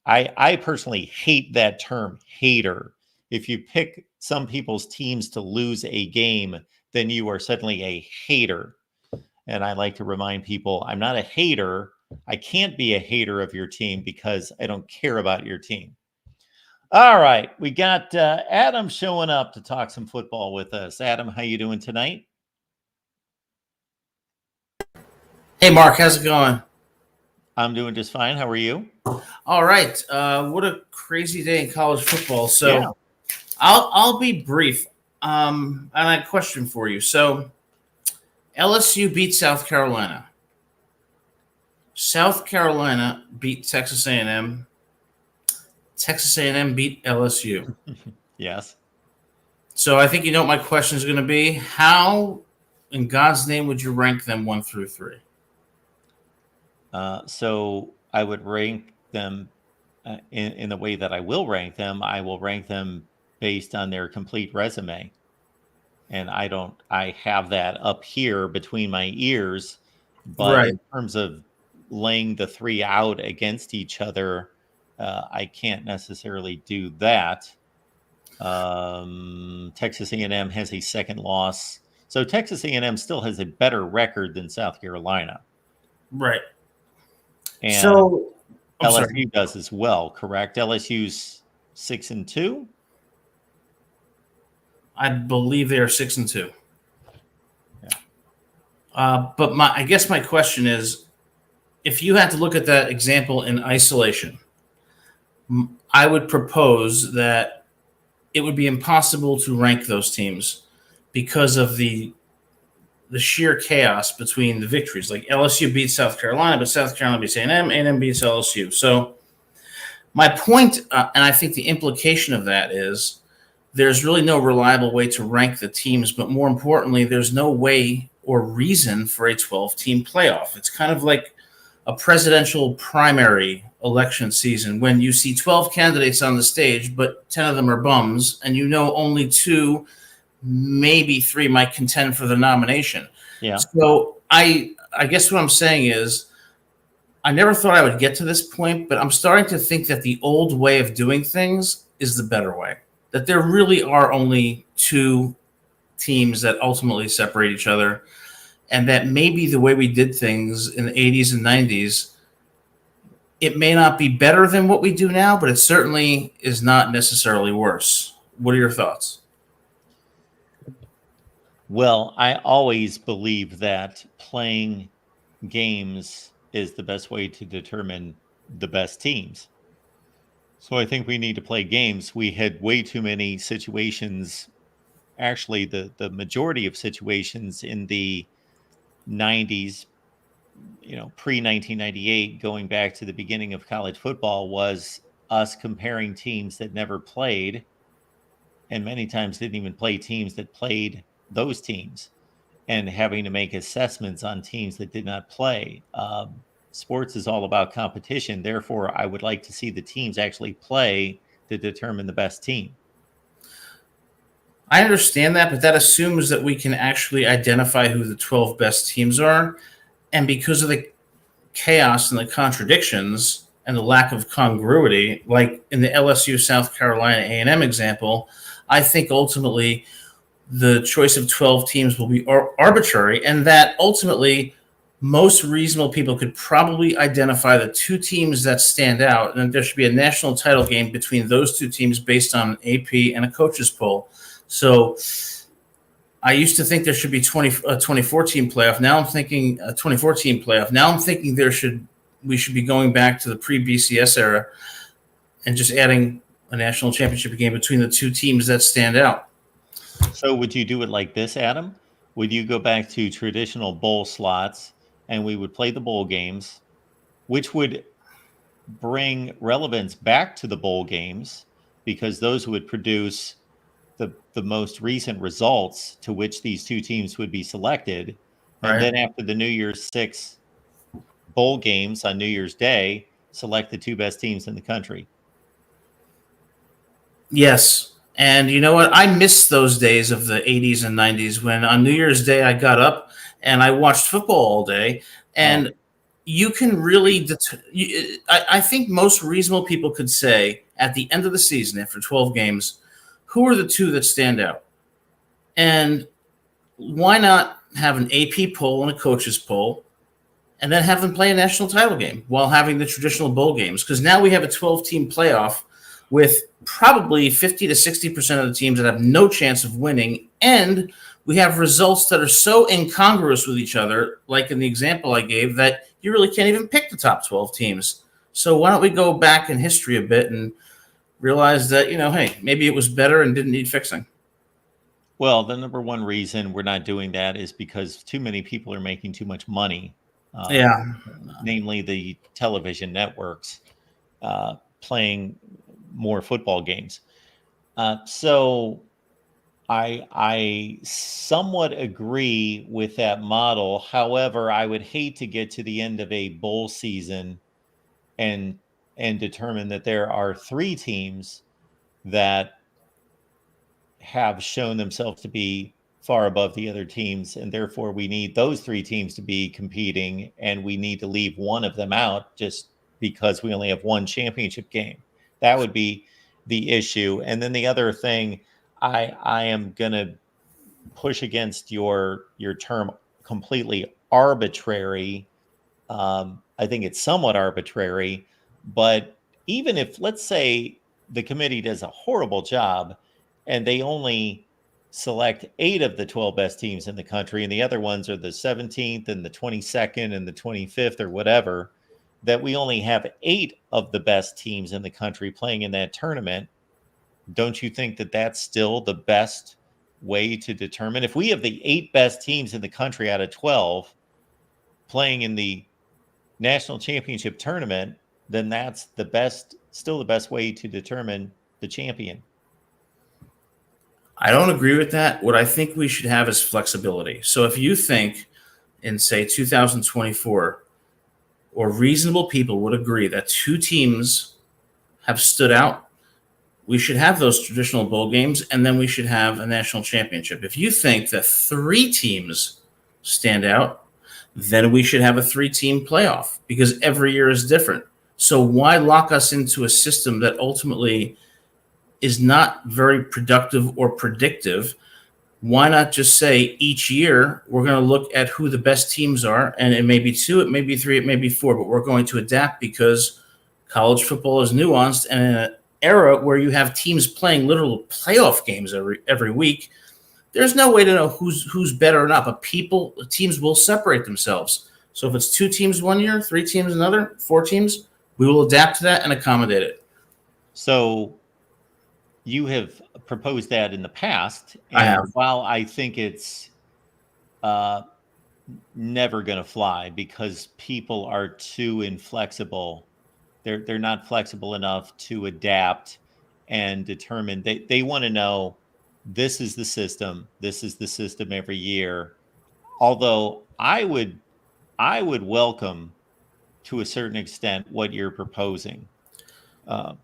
[SPEAKER 1] I personally hate that term, hater. If you pick some people's teams to lose a game, then you are suddenly a hater. And I like to remind people I'm not a hater. I can't be a hater of your team because I don't care about your team. All right, we got Adam showing up to talk some football with us. Adam, how you doing tonight?
[SPEAKER 6] Hey, Mark, how's it going?
[SPEAKER 1] I'm doing just fine. How are you?
[SPEAKER 6] All right. What a crazy day in college football. So
[SPEAKER 1] Yeah.
[SPEAKER 6] I'll be brief. And I have a question for you. So LSU beat South Carolina. South Carolina beat Texas A&M. Texas A&M beat LSU.
[SPEAKER 1] Yes.
[SPEAKER 6] So I think you know what my question is going to be. How, in God's name, would you rank them 1 through 3?
[SPEAKER 1] So I would rank them in the way that I will rank them. I will rank them based on their complete resume. And I have that up here between my ears. But
[SPEAKER 6] Right.
[SPEAKER 1] in terms of laying the 3 out against each other, I can't necessarily do that. Texas A&M has a second loss. So Texas A&M still has a better record than South Carolina.
[SPEAKER 6] Right.
[SPEAKER 1] And
[SPEAKER 6] So I'm
[SPEAKER 1] LSU
[SPEAKER 6] sorry.
[SPEAKER 1] does as well, correct? LSU's 6-2.
[SPEAKER 6] I believe they are 6-2.
[SPEAKER 1] Yeah.
[SPEAKER 6] But I guess my question is, if you had to look at that example in isolation, I would propose that it would be impossible to rank those teams because of the sheer chaos between the victories. Like LSU beats South Carolina, but South Carolina beats A&M beats LSU. So my point, and I think the implication of that is there's really no reliable way to rank the teams, but more importantly, there's no way or reason for a 12-team playoff. It's kind of like a presidential primary election season when you see 12 candidates on the stage, but 10 of them are bums, and you know only 2, maybe 3 might contend for the nomination.
[SPEAKER 1] Yeah.
[SPEAKER 6] So I guess what I'm saying is I never thought I would get to this point, but I'm starting to think that the old way of doing things is the better way. That there really are only 2 teams that ultimately separate each other, and that maybe the way we did things in the 80s and 90s, it may not be better than what we do now, but it certainly is not necessarily worse. What are your thoughts?
[SPEAKER 1] Well, I always believe that playing games is the best way to determine the best teams. So I think we need to play games. We had way too many situations, actually the majority of situations in the 90s, pre-1998, going back to the beginning of college football, was us comparing teams that never played and many times didn't even play teams that played those teams, and having to make assessments on teams that did not play. Sports is all about competition. Therefore, I would like to see the teams actually play to determine the best team.
[SPEAKER 6] I understand that, but that assumes that we can actually identify who the 12 best teams are. And because of the chaos and the contradictions and the lack of congruity, like in the LSU South Carolina A&M example, I think ultimately the choice of 12 teams will be arbitrary, and that ultimately most reasonable people could probably identify the 2 teams that stand out, and there should be a national title game between those 2 teams based on an AP and a coaches poll. So I used to think there should be a 24-team playoff. Now I'm thinking a 24-team playoff. Now I'm thinking we should be going back to the pre-BCS era and just adding a national championship game between the 2 teams that stand out.
[SPEAKER 1] So would you do it like this, Adam? Would you go back to traditional bowl slots and we would play the bowl games, which would bring relevance back to the bowl games because those would produce the most recent results to which these 2 teams would be selected. And then after the New Year's 6 bowl games on New Year's Day, select the 2 best teams in the country.
[SPEAKER 6] Yes. And you know what? I miss those days of the 80s and 90s when on New Year's Day I got up and I watched football all day. And you can really I think most reasonable people could say at the end of the season, after 12 games, who are the 2 that stand out? And why not have an AP poll and a coaches poll, and then have them play a national title game while having the traditional bowl games. Because now we have a 12-team playoff with probably 50 to 60% of the teams that have no chance of winning, and we have results that are so incongruous with each other, like in the example I gave, that you really can't even pick the top 12 teams. So why don't we go back in history a bit and realize that, hey, maybe it was better and didn't need fixing.
[SPEAKER 1] Well, the number one reason we're not doing that is because too many people are making too much money. Namely the television networks playing more football games. So I somewhat agree with that model. However, I would hate to get to the end of a bowl season and determine that there are 3 teams that have shown themselves to be far above the other teams, and therefore we need those 3 teams to be competing, and we need to leave one of them out just because we only have one championship game. That would be the issue. And then the other thing, I am going to push against your term completely arbitrary. I think it's somewhat arbitrary, but even if, let's say, the committee does a horrible job and they only select 8 of the 12 best teams in the country, and the other ones are the 17th and the 22nd and the 25th or whatever, that we only have 8 of the best teams in the country playing in that tournament, don't you think that that's still the best way to determine? If we have the 8 best teams in the country out of 12 playing in the national championship tournament, then that's still the best way to determine the champion.
[SPEAKER 6] I don't agree with that. What I think we should have is flexibility. So if you think in, say, 2024, or reasonable people would agree that 2 teams have stood out, we should have those traditional bowl games, and then we should have a national championship. If you think that 3 teams stand out, then we should have a 3-team playoff, because every year is different. So why lock us into a system that ultimately is not very productive or predictive? Why not just say each year we're going to look at who the best teams are, and it may be 2, it may be 3, it may be 4, but we're going to adapt because college football is nuanced, and in an era where you have teams playing literal playoff games every week, there's no way to know who's better or not, but teams will separate themselves. So if it's 2 teams one year, 3 teams another, 4 teams, we will adapt to that and accommodate it.
[SPEAKER 1] So you have proposed that in the past. And
[SPEAKER 6] I have.
[SPEAKER 1] while I think it's never going to fly because people are too inflexible, they're not flexible enough to adapt and determine. They want to know, this is the system every year. Although I would welcome to a certain extent what you're proposing. Go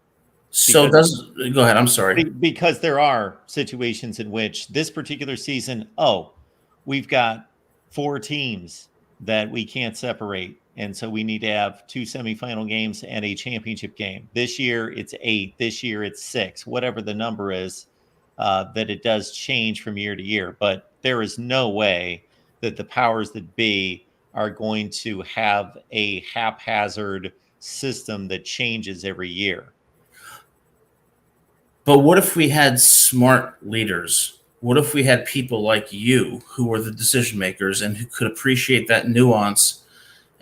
[SPEAKER 1] ahead. I'm sorry. Because there are situations in which this particular season, we've got 4 teams that we can't separate. And so we need to have 2 semifinal games and a championship game. This year it's 8. This year it's 6, whatever the number is, that it does change from year to year. But there is no way that the powers that be are going to have a haphazard system that changes every year.
[SPEAKER 6] But what if we had smart leaders? What if we had people like you who were the decision makers and who could appreciate that nuance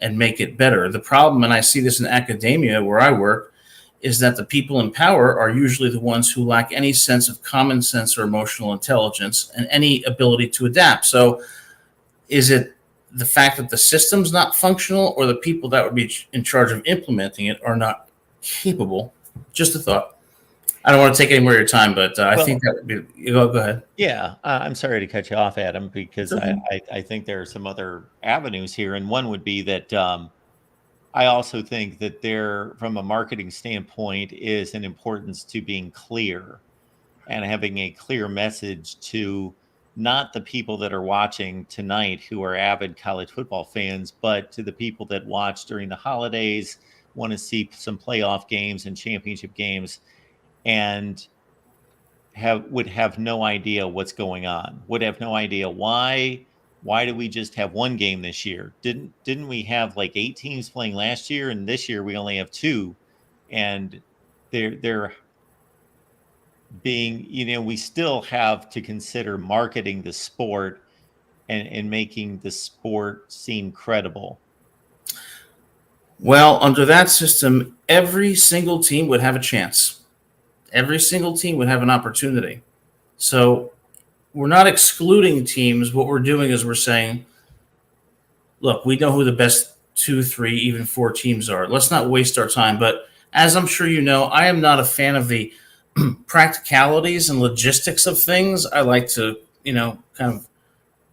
[SPEAKER 6] and make it better? The problem, and I see this in academia where I work, is that the people in power are usually the ones who lack any sense of common sense or emotional intelligence and any ability to adapt. So is it the fact that the system's not functional, or the people that would be in charge of implementing it are not capable? Just a thought. I don't want to take any more of your time, but I think that would be. Go ahead.
[SPEAKER 1] Yeah, I'm sorry to cut you off, Adam, because I think there are some other avenues here, and one would be that I also think that there, from a marketing standpoint, is an importance to being clear and having a clear message to not the people that are watching tonight who are avid college football fans, but to the people that watch during the holidays, want to see some playoff games and championship games, and would have no idea what's going on, would have no idea why why do we just have one game this year? Didn't we have like 8 teams playing last year, and this year we only have 2, and they're being, we still have to consider marketing the sport and making the sport seem credible.
[SPEAKER 6] Well, under that system, every single team would have a chance. Every single team would have an opportunity. So we're not excluding teams. What we're doing is we're saying, look, we know who the best 2, 3, even 4 teams are. Let's not waste our time. But as I'm sure you know, I am not a fan of the practicalities and logistics of things. I like to, kind of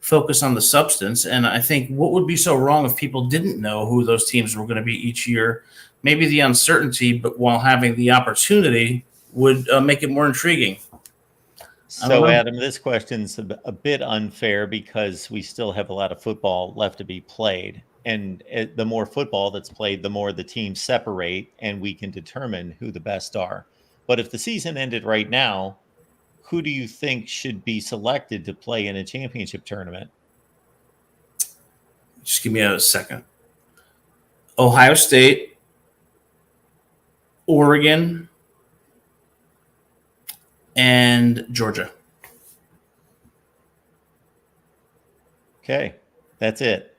[SPEAKER 6] focus on the substance. And I think what would be so wrong if people didn't know who those teams were going to be each year? Maybe the uncertainty, but while having the opportunity would make it more intriguing.
[SPEAKER 1] So, Adam, this question's a bit unfair because we still have a lot of football left to be played. And the more football that's played, the more the teams separate, and we can determine who the best are. But if the season ended right now, who do you think should be selected to play in a championship tournament?
[SPEAKER 6] Just give me a second. Ohio State, Oregon, and Georgia.
[SPEAKER 1] Okay, that's it.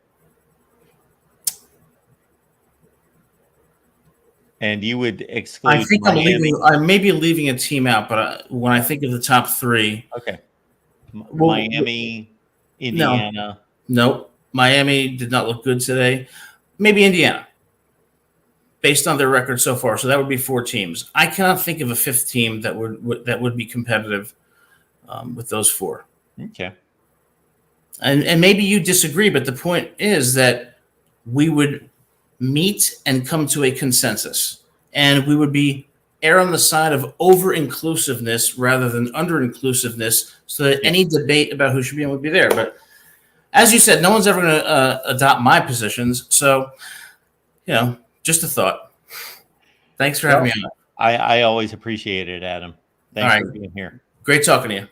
[SPEAKER 1] And you would exclude
[SPEAKER 6] I think
[SPEAKER 1] Miami.
[SPEAKER 6] I may be leaving a team out, but when I think of the top 3.
[SPEAKER 1] Okay. Miami, Indiana.
[SPEAKER 6] Nope. Miami did not look good today. Maybe Indiana, based on their record so far. So that would be 4 teams. I cannot think of a 5th team that would be competitive with those 4.
[SPEAKER 1] Okay.
[SPEAKER 6] And maybe you disagree, but the point is that we would meet and come to a consensus, and we would be err on the side of over-inclusiveness rather than under-inclusiveness, so that any debate about who should be in would be there. But as you said, no one's ever going to adopt my positions. So, just a thought. Thanks for having me on.
[SPEAKER 1] I always appreciate it, Adam. Thanks for being here.
[SPEAKER 6] Great talking to you.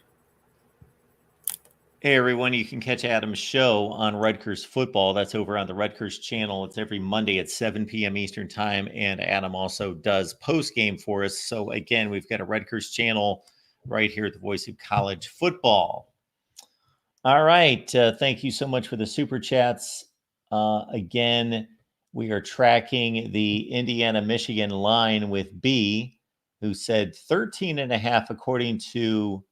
[SPEAKER 1] Hey, everyone. You can catch Adam's show on Rutgers Football. That's over on the Rutgers channel. It's every Monday at 7 p.m. Eastern Time, and Adam also does Postgame for us. So, again, we've got a Rutgers channel right here at the Voice of College Football. All right. Thank you so much for the Super Chats. Again, we are tracking the Indiana-Michigan line with B, who said 13.5 according to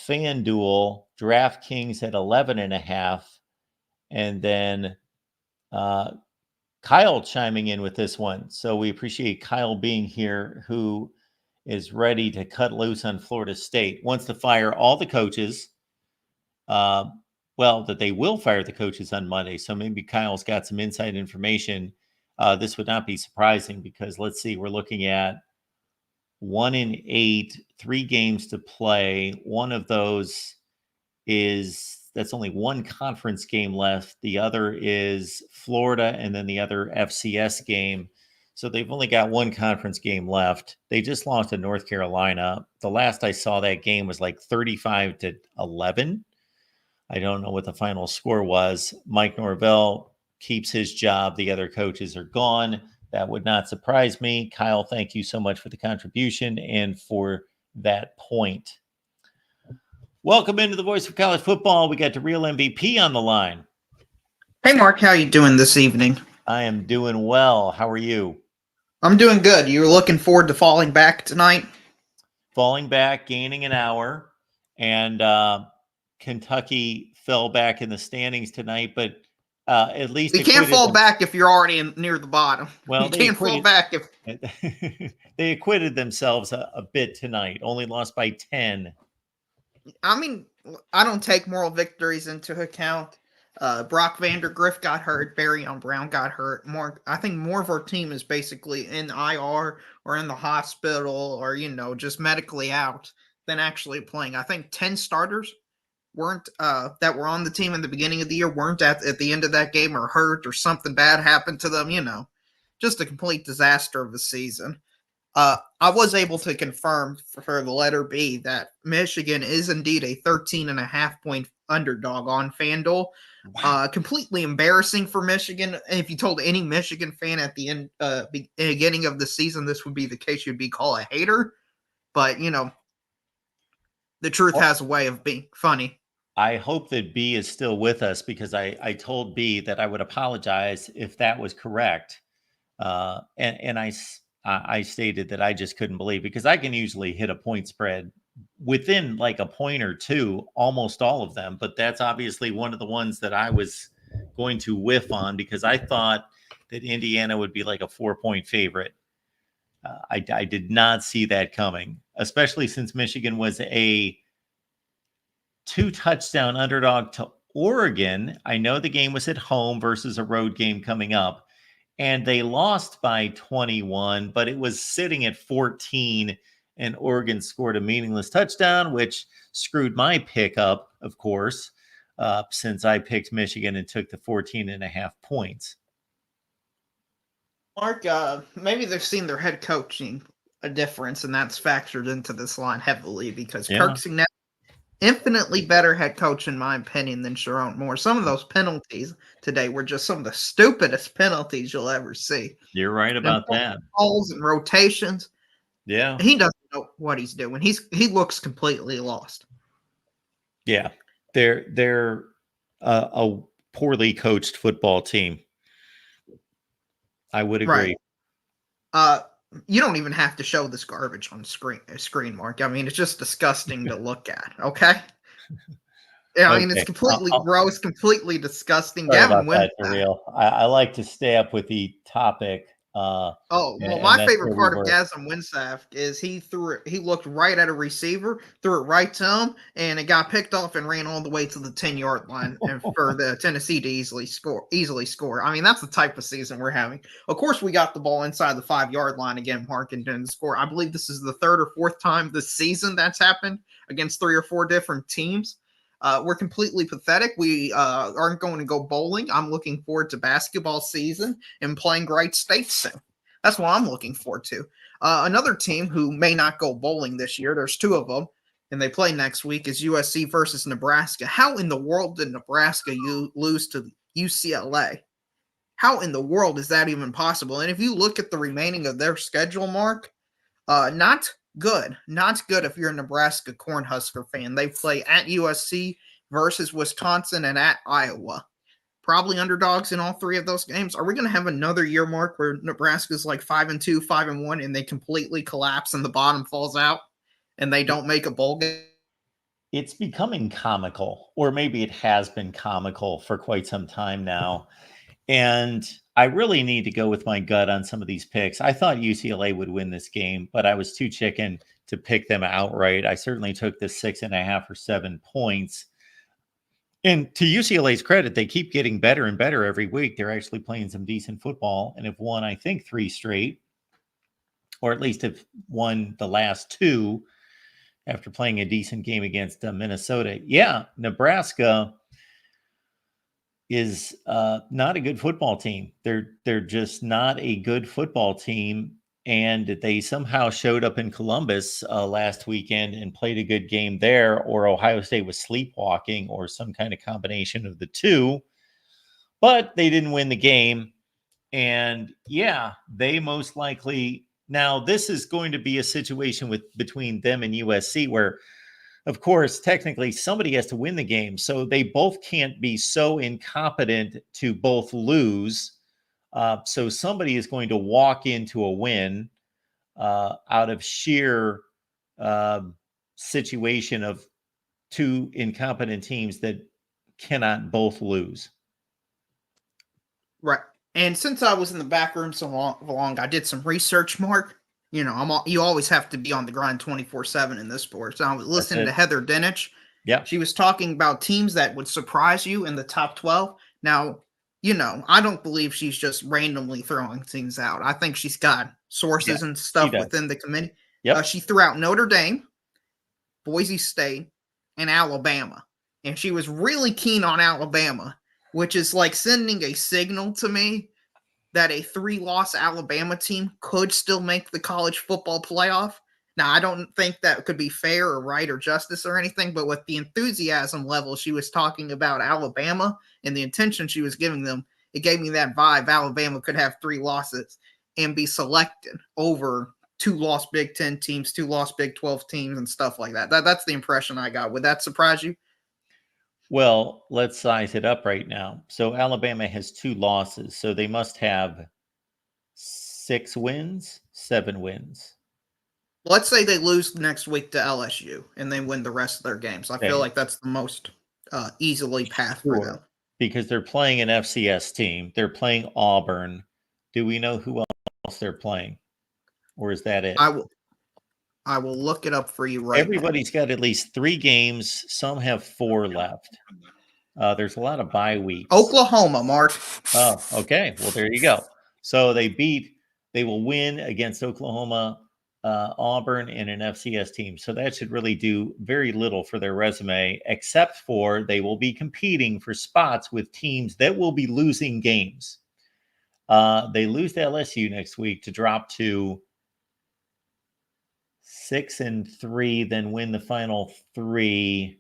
[SPEAKER 1] FanDuel. DraftKings at 11.5, and then Kyle chiming in with this one. So we appreciate Kyle being here, who is ready to cut loose on Florida State. Wants to fire all the coaches. That they will fire the coaches on Monday. So maybe Kyle's got some inside information. This would not be surprising because let's see, we're looking at 1-8, 3 games to play. One of those that's only 1 conference game left. The other is Florida, and then the other FCS game. So they've only got 1 conference game left. They just lost to North Carolina. The last I saw that game was like 35-11. I don't know what the final score was. Mike Norvell keeps his job. The other coaches are gone. That would not surprise me. Kyle, thank you so much for the contribution and for that point. Welcome into the Voice of College Football. We got the real MVP on the line.
[SPEAKER 7] Hey, Mark, how you doing this evening?
[SPEAKER 1] I am doing well. How are you?
[SPEAKER 7] I'm doing good. You're looking forward to falling back tonight?
[SPEAKER 1] Falling back, gaining an hour, and Kentucky fell back in the standings tonight, but at least
[SPEAKER 7] you can't fall back if you're already near the bottom.
[SPEAKER 1] Well,
[SPEAKER 7] you can't fall back if
[SPEAKER 1] they acquitted themselves a bit tonight. Only lost by 10.
[SPEAKER 7] I mean, I don't take moral victories into account. Brock Vandergrift got hurt. Barryon Brown got hurt. I think more of our team is basically in IR or in the hospital or, just medically out than actually playing. I think 10 starters weren't that were on the team in the beginning of the year weren't at the end of that game or hurt or something bad happened to them. Just a complete disaster of a season. I was able to confirm for the letter B that Michigan is indeed a 13.5 point underdog on FanDuel. Completely embarrassing for Michigan. If you told any Michigan fan at the beginning of the season this would be the case, you'd be called a hater. But, the truth has a way of being funny.
[SPEAKER 1] I hope that B is still with us, because I told B that I would apologize if that was correct. And I stated that I just couldn't believe, because I can usually hit a point spread within like a point or two, almost all of them. But that's obviously one of the ones that I was going to whiff on, because I thought that Indiana would be like a 4-point favorite. I did not see that coming, especially since Michigan was a 2-touchdown underdog to Oregon. I know the game was at home versus a road game coming up, and they lost by 21, but it was sitting at 14, and Oregon scored a meaningless touchdown, which screwed my pick up, of course, since I picked Michigan and took the 14.5 points.
[SPEAKER 7] Mark, maybe they've seen their head coaching a difference, and that's factored into this line heavily, because Kirk Signett, infinitely better head coach, in my opinion, than Sharon Moore. Some of those penalties today were just some of the stupidest penalties you'll ever see.
[SPEAKER 1] You're right about that.
[SPEAKER 7] Calls and rotations.
[SPEAKER 1] Yeah.
[SPEAKER 7] He doesn't know what he's doing. He looks completely lost.
[SPEAKER 1] Yeah. They're a poorly coached football team. I would agree.
[SPEAKER 7] Right. You don't even have to show this garbage on screen, Mark. I mean, it's just disgusting to look at. Okay. Yeah, I mean, it's completely gross, completely disgusting. Gavin Winslow.
[SPEAKER 1] I like to stay up with the topic.
[SPEAKER 7] My favorite part of Gavin Winslow is he looked right at a receiver, threw it right to him, and it got picked off and ran all the way to the 10-yard line, and for the Tennessee to easily score. I mean, that's the type of season we're having. Of course, we got the ball inside the 5-yard line again, Mark, and didn't score. I believe this is the 3rd or 4th time this season that's happened against 3 or 4 different teams. We're completely pathetic. We aren't going to go bowling. I'm looking forward to basketball season and playing Wright State soon. That's what I'm looking forward to. Another team who may not go bowling this year, there's 2 of them, and they play next week, is USC versus Nebraska. How in the world did Nebraska lose to UCLA? How in the world is that even possible? And if you look at the remaining of their schedule, Mark, not good. Not good if you're a Nebraska Cornhusker fan. They play at USC versus Wisconsin and at Iowa. Probably underdogs in all 3 of those games. Are we going to have another year, Mark, where Nebraska's like 5-2, 5-1, and they completely collapse and the bottom falls out and they don't make a bowl game?
[SPEAKER 1] It's becoming comical, or maybe it has been comical for quite some time now. And I really need to go with my gut on some of these picks. I thought UCLA would win this game, but I was too chicken to pick them outright. I certainly took the 6.5 or 7 points. And to UCLA's credit, they keep getting better and better every week. They're actually playing some decent football and have won, I think, 3 straight, or at least have won the last 2 after playing a decent game against Minnesota. Yeah, Nebraska is not a good football team. They're just not a good football team, and they somehow showed up in Columbus last weekend and played a good game there, or Ohio State was sleepwalking, or some kind of combination of the 2, but they didn't win the game. And yeah, they most likely, now this is going to be a situation between them and USC where, of course, technically somebody has to win the game. So they both can't be so incompetent to both lose. So somebody is going to walk into a win out of sheer situation of 2 incompetent teams that cannot both lose.
[SPEAKER 7] Right. And since I was in the back room so long, I did some research, Mark. You know, you always have to be on the grind 24/7 in this sport. So I was listening to Heather Dinich.
[SPEAKER 1] Yeah.
[SPEAKER 7] She was talking about teams that would surprise you in the top 12. Now, you know, I don't believe she's just randomly throwing things out. I think she's got sources and stuff within the committee.
[SPEAKER 1] Yep.
[SPEAKER 7] She threw out Notre Dame, Boise State, and Alabama. And she was really keen on Alabama, which is like sending a signal to me that a 3-loss Alabama team could still make the college football playoff. Now, I don't think that could be fair or right or justice or anything, but with the enthusiasm level she was talking about Alabama and the attention she was giving them, it gave me that vibe Alabama could have 3 losses and be selected over 2 lost Big Ten teams, 2 lost Big 12 teams, and stuff like that. That's the impression I got. Would that surprise you?
[SPEAKER 1] Well, let's size it up right now. So Alabama has 2 losses, so they must have 6 wins, 7 wins.
[SPEAKER 7] Let's say they lose next week to LSU and they win the rest of their games. I
[SPEAKER 1] Okay.
[SPEAKER 7] feel like that's the most easily path for them.
[SPEAKER 1] Because they're playing an FCS team. They're playing Auburn. Do we know who else they're playing? Or is that it?
[SPEAKER 7] I will look it up for you right
[SPEAKER 1] Everybody's got at least 3 games. Some have 4 left. There's a lot of bye weeks.
[SPEAKER 7] now. Oklahoma, Mark.
[SPEAKER 1] Oh, okay. Well, there you go. So they will win against Oklahoma, Auburn, and an FCS team. So that should really do very little for their resume, except for they will be competing for spots with teams that will be losing games. They lose to LSU next week to drop to 6-3, then win the final 3.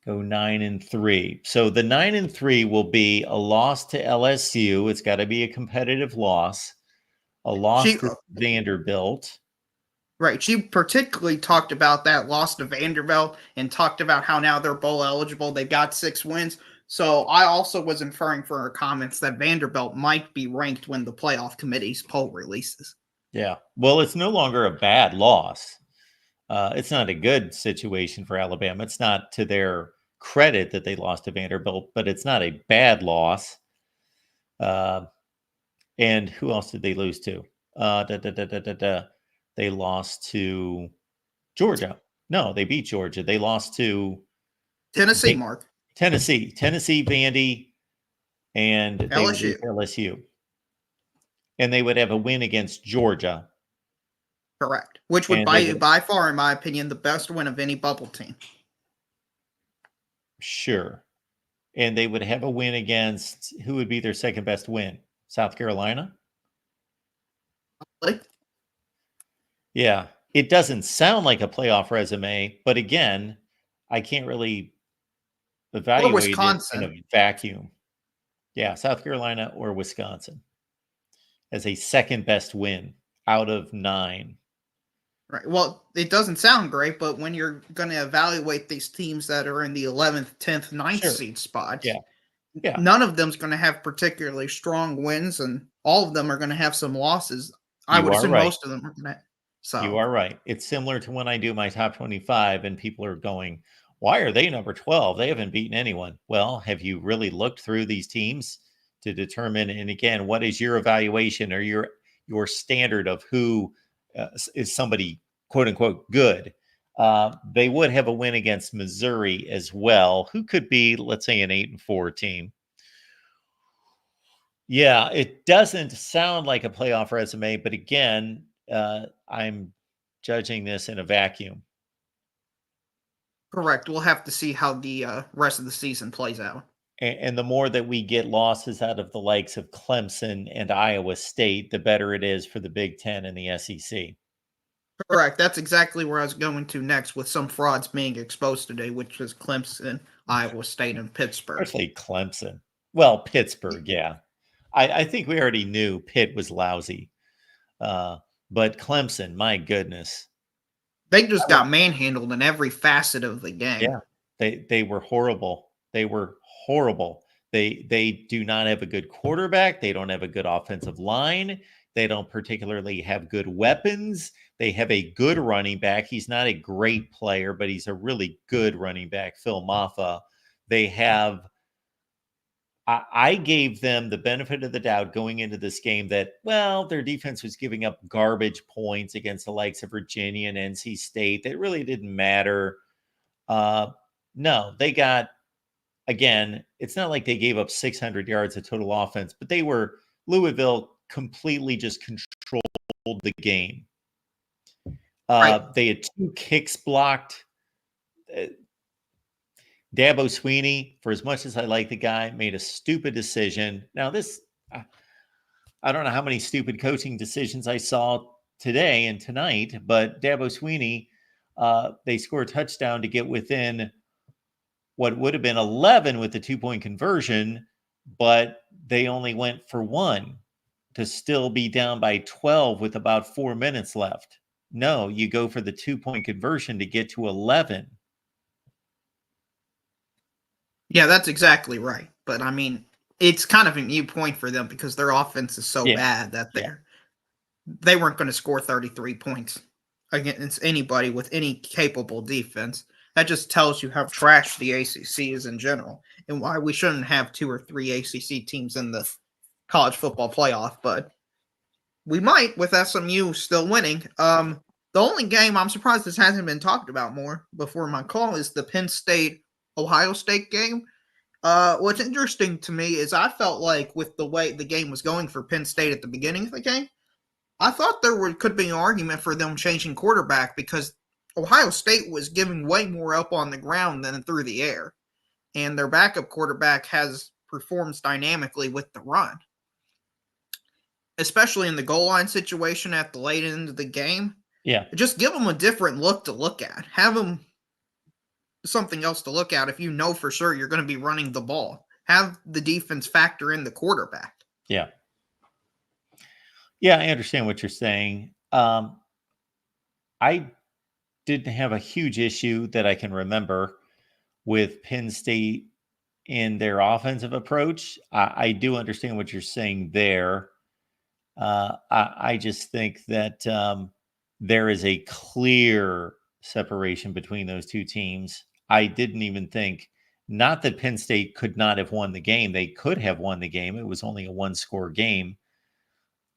[SPEAKER 1] Go 9-3. So the 9-3 will be a loss to LSU. It's got to be a competitive loss. A loss to Vanderbilt.
[SPEAKER 7] Right. She particularly talked about that loss to Vanderbilt and talked about how now they're bowl eligible. They've got 6 wins. So I also was inferring from her comments that Vanderbilt might be ranked when the playoff committee's poll releases.
[SPEAKER 1] Yeah. Well, it's no longer a bad loss. It's not a good situation for Alabama. It's not to their credit that they lost to Vanderbilt, but it's not a bad loss. And who else did they lose to? They lost to Georgia. No, they beat Georgia. They lost to
[SPEAKER 7] Tennessee, Mark.
[SPEAKER 1] Tennessee, Vandy, and they would beat LSU. And they would have a win against Georgia.
[SPEAKER 7] Correct. Which would by far, in my opinion, the best win of any bubble team.
[SPEAKER 1] Sure. And they would have a win against who would be their second best win? South Carolina?
[SPEAKER 7] Really?
[SPEAKER 1] Yeah. It doesn't sound like a playoff resume, but again, I can't really evaluate it in a vacuum. Yeah, South Carolina or Wisconsin as a second best win out of 9.
[SPEAKER 7] Right. Well, it doesn't sound great, but when you're going to evaluate these teams that are in the 11th, 10th, 9th seed spots, none of them's going to have particularly strong wins, and all of them are going to have some losses. I would assume most of them are going to. So
[SPEAKER 1] you are right. It's similar to when I do my top 25 and people are going, why are they number 12? They haven't beaten anyone. Well, have you really looked through these teams to determine? And again, what is your evaluation or your standard of who is somebody quote unquote good? They would have a win against Missouri as well, who could be, let's say, an 8-4 team. Yeah, it doesn't sound like a playoff resume, but again, I'm judging this in a vacuum.
[SPEAKER 7] Correct. We'll have to see how the rest of the season plays out.
[SPEAKER 1] And the more that we get losses out of the likes of Clemson and Iowa State, the better it is for the Big Ten and the SEC.
[SPEAKER 7] Correct. That's exactly where I was going to next with some frauds being exposed today, which is Clemson, Iowa State, and Pittsburgh.
[SPEAKER 1] Especially Clemson. Well, Pittsburgh, yeah. I think we already knew Pitt was lousy. But Clemson, my goodness.
[SPEAKER 7] They just got manhandled in every facet of the game.
[SPEAKER 1] Yeah, they were horrible. They were horrible. They do not have a good quarterback. They don't have a good offensive line. They don't particularly have good weapons. They have a good running back. He's not a great player, but he's a really good running back, Phil Maffa. They have I gave them the benefit of the doubt going into this game that, well, their defense was giving up garbage points against the likes of Virginia and NC State. That really didn't matter. No, they got, again, it's not like they gave up 600 yards of total offense, but Louisville completely just controlled the game. Right. They had 2 kicks blocked. Dabo Swinney, for as much as I like the guy, made a stupid decision. Now, I don't know how many stupid coaching decisions I saw today and tonight, but Dabo Swinney, they score a touchdown to get within what would have been 11 with the 2-point conversion, but they only went for 1 to still be down by 12 with about 4 minutes left. No, you go for the 2-point conversion to get to 11.
[SPEAKER 7] Yeah, that's exactly right. But I mean, it's kind of a new point for them because their offense is so bad that they weren't going to score 33 points against anybody with any capable defense. That just tells you how trash the ACC is in general and why we shouldn't have 2 or 3 ACC teams in the college football playoff. But we might with SMU still winning. The only game I'm surprised this hasn't been talked about more before my call is the Penn State Ohio State game. What's interesting to me is I felt like with the way the game was going for Penn State at the beginning of the game, I thought could be an argument for them changing quarterback because Ohio State was giving way more up on the ground than through the air. And their backup quarterback performs dynamically with the run. Especially in the goal line situation at the late end of the game.
[SPEAKER 1] Yeah.
[SPEAKER 7] Just give them a different look to look at. Have them something else to look at if you know for sure you're going to be running the ball. Have the defense factor in the quarterback.
[SPEAKER 1] Yeah. Yeah, I understand what you're saying. I didn't have a huge issue that I can remember with Penn State in their offensive approach. I do understand what you're saying there. I just think that there is a clear separation between those two teams. I didn't even think, not that Penn State could not have won the game. They could have won the game. It was only a 1-score game.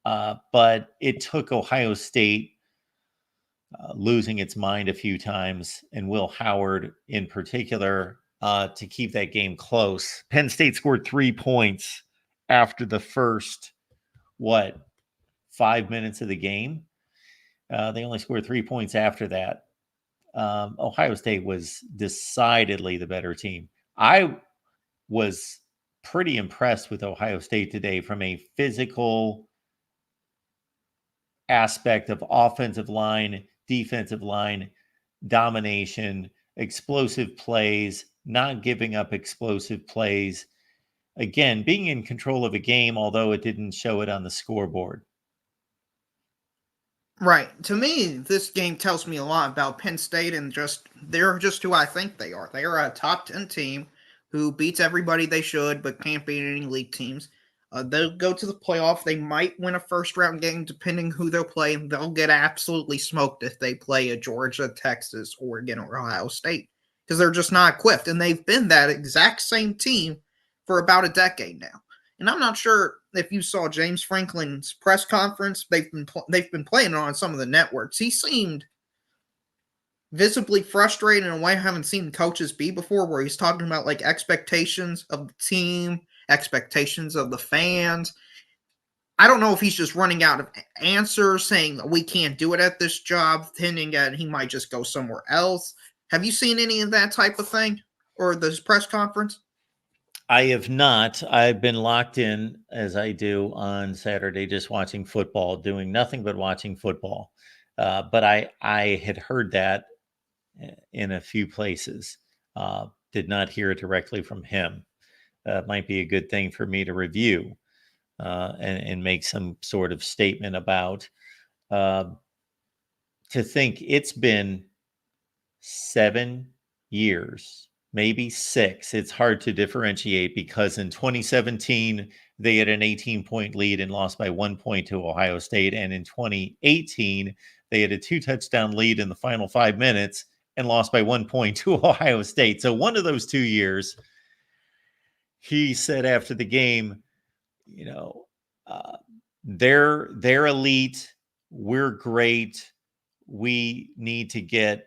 [SPEAKER 1] But it took Ohio State losing its mind a few times, and Will Howard in particular, to keep that game close. Penn State scored 3 points after the first, 5 minutes of the game. They only scored 3 points after that. Ohio State was decidedly the better team. I was pretty impressed with Ohio State today from a physical aspect of offensive line, defensive line, domination, explosive plays, not giving up explosive plays. Again, being in control of a game, although it didn't show it on the scoreboard.
[SPEAKER 7] Right. To me, this game tells me a lot about Penn State and they're just who I think they are. They are a top 10 team who beats everybody they should, but can't beat any league teams. They'll go to the playoff. They might win a first-round game, depending who they'll play. They'll get absolutely smoked if they play a Georgia, Texas, Oregon, or Ohio State because they're just not equipped. And they've been that exact same team for about a decade now. And I'm not sure if you saw James Franklin's press conference. They've been playing it on some of the networks. He seemed visibly frustrated in a way I haven't seen coaches be before, where he's talking about like expectations of the team, expectations of the fans. I don't know if he's just running out of answers, saying that we can't do it at this job, hinting that he might just go somewhere else. Have you seen any of that type of thing or this press conference?
[SPEAKER 1] I have not. I've been locked in, as I do on Saturday, just watching football, doing nothing but watching football. But I had heard that in a few places. Did not hear it directly from him. Might be a good thing for me to review and make some sort of statement about. To think it's been 7 years, maybe 6. It's hard to differentiate because in 2017, they had an 18-point lead and lost by 1 point to Ohio State. And in 2018, they had a 2-touchdown lead in the final 5 minutes and lost by 1 point to Ohio State. So one of those 2 years, he said after the game, they're elite. We're great. We need to get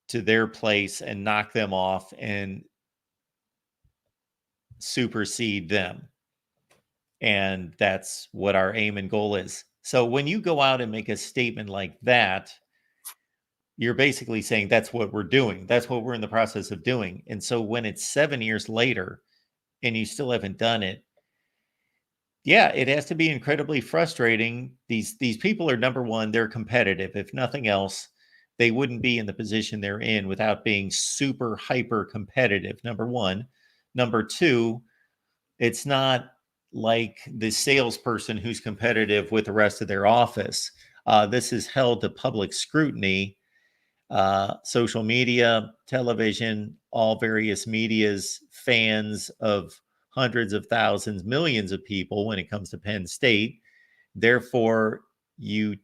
[SPEAKER 1] to their place and knock them off and supersede them. And that's what our aim and goal is. So when you go out and make a statement like that, you're basically saying that's what we're doing. That's what we're in the process of doing. And so when it's 7 years later and you still haven't done it, Yeah, it has to be incredibly frustrating. These people are, number one, they're competitive. If nothing else, they wouldn't be in the position they're in without being super hyper competitive. Number one. Number two, it's not like the salesperson who's competitive with the rest of their office. This is held to public scrutiny. Social media, television, all various medias, fans of hundreds of thousands, millions of people when it comes to Penn State. Therefore, you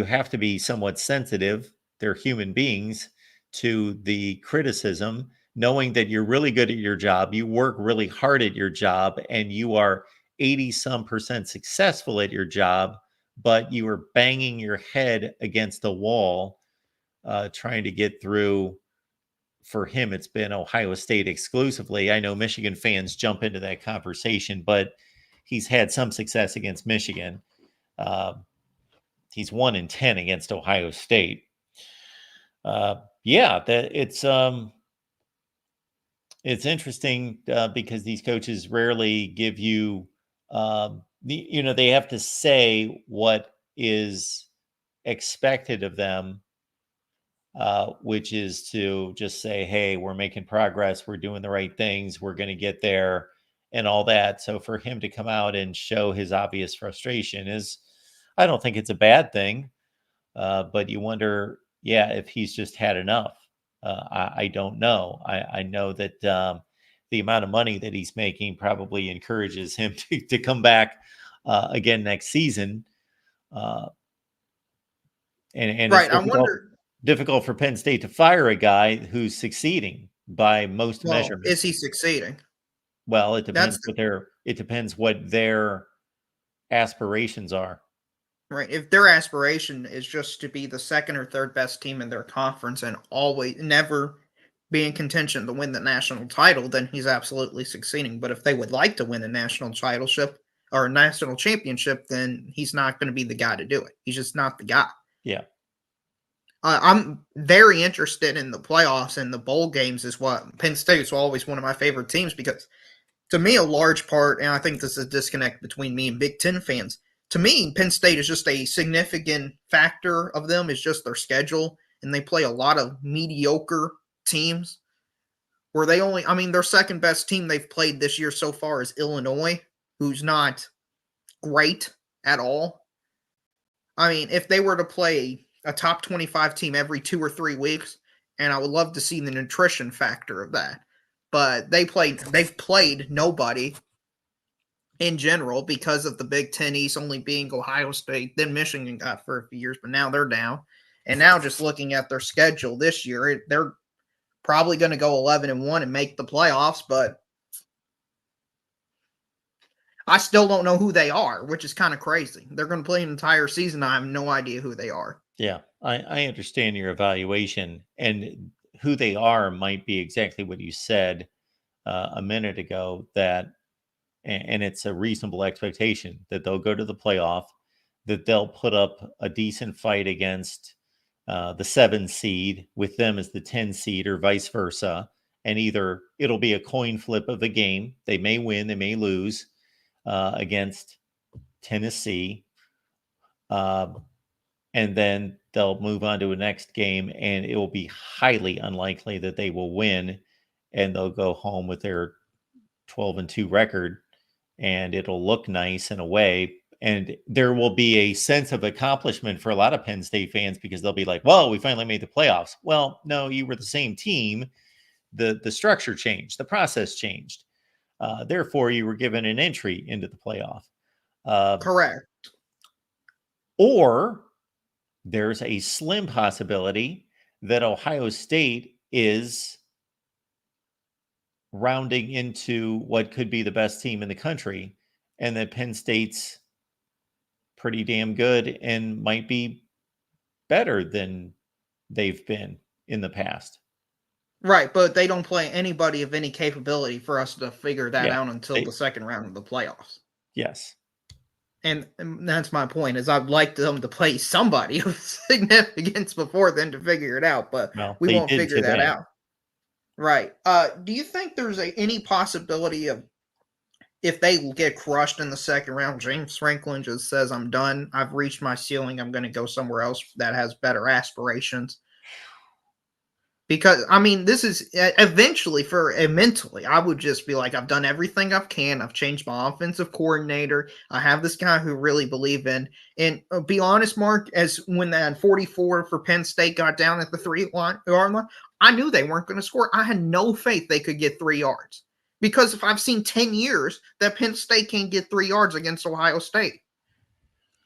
[SPEAKER 1] have to be somewhat sensitive. They're human beings to the criticism, knowing that you're really good at your job, you work really hard at your job, and you are 80 some percent successful at your job, but you are banging your head against the wall trying to get through. For him, it's been Ohio State exclusively. I know Michigan fans jump into that conversation, but he's had some success against Michigan. He's 1-10 against Ohio State. Yeah, it's interesting because these coaches rarely give you, they have to say what is expected of them, which is to just say, hey, we're making progress, we're doing the right things, we're going to get there, and all that. So for him to come out and show his obvious frustration I don't think it's a bad thing, but you wonder, if he's just had enough. I don't know. I know that the amount of money that he's making probably encourages him to come back again next season. And
[SPEAKER 7] Right.
[SPEAKER 1] it's difficult for Penn State to fire a guy who's succeeding by most measurements.
[SPEAKER 7] Is he succeeding?
[SPEAKER 1] Well, it depends what their aspirations are.
[SPEAKER 7] Right. If their aspiration is just to be the second or third best team in their conference and always never be in contention to win the national title, then he's absolutely succeeding. But if they would like to win a national championship, then he's not going to be the guy to do it. He's just not the guy.
[SPEAKER 1] Yeah.
[SPEAKER 7] I'm very interested in the playoffs, and the bowl games is what Penn State's always one of my favorite teams, because to me, a large part, and I think this is a disconnect between me and Big Ten fans, to me, Penn State is just a significant factor of them is just their schedule, and they play a lot of mediocre teams where their second best team they've played this year so far is Illinois, who's not great at all. I mean, if they were to play a top 25 team every 2 or 3 weeks, and I would love to see the nutrition factor of that, but they've played nobody in general because of the Big Ten East only being Ohio State, then Michigan got for a few years, but now they're down. And now just looking at their schedule this year, they're probably going to go 11-1 and make the playoffs, but I still don't know who they are, which is kind of crazy. They're going to play an entire season. I have no idea who they are.
[SPEAKER 1] Yeah, I understand your evaluation, and who they are might be exactly what you said a minute ago, and it's a reasonable expectation that they'll go to the playoff, that they'll put up a decent fight against the 7 seed with them as the 10 seed or vice versa. And either it'll be a coin flip of a game. They may win, they may lose against Tennessee. And then they'll move on to a next game, and it will be highly unlikely that they will win, and they'll go home with their 12-2 record, and it'll look nice in a way. And there will be a sense of accomplishment for a lot of Penn State fans, because they'll be like, well, we finally made the playoffs. Well, no, you were the same team. The structure changed. The process changed. Therefore, you were given an entry into the playoff.
[SPEAKER 7] Correct.
[SPEAKER 1] Or there's a slim possibility that Ohio State is rounding into what could be the best team in the country, and that Penn State's pretty damn good and might be better than they've been in the past.
[SPEAKER 7] Right, but they don't play anybody of any capability for us to figure that out until the second round of the playoffs.
[SPEAKER 1] Yes.
[SPEAKER 7] And that's my point, is I'd like them to play somebody of significance before then to figure it out, but we won't figure that out. Right. Do you think there's any possibility of if they get crushed in the second round, James Franklin just says, I'm done. I've reached my ceiling. I'm going to go somewhere else that has better aspirations. Because, I mean, this is eventually mentally, I would just be like, I've done everything I can. I've changed my offensive coordinator. I have this guy who really believe in. And be honest, Mark, as when that 44 for Penn State got down at the 3-yard line, I knew they weren't going to score. I had no faith they could get 3 yards. Because if I've seen 10 years that Penn State can't get 3 yards against Ohio State.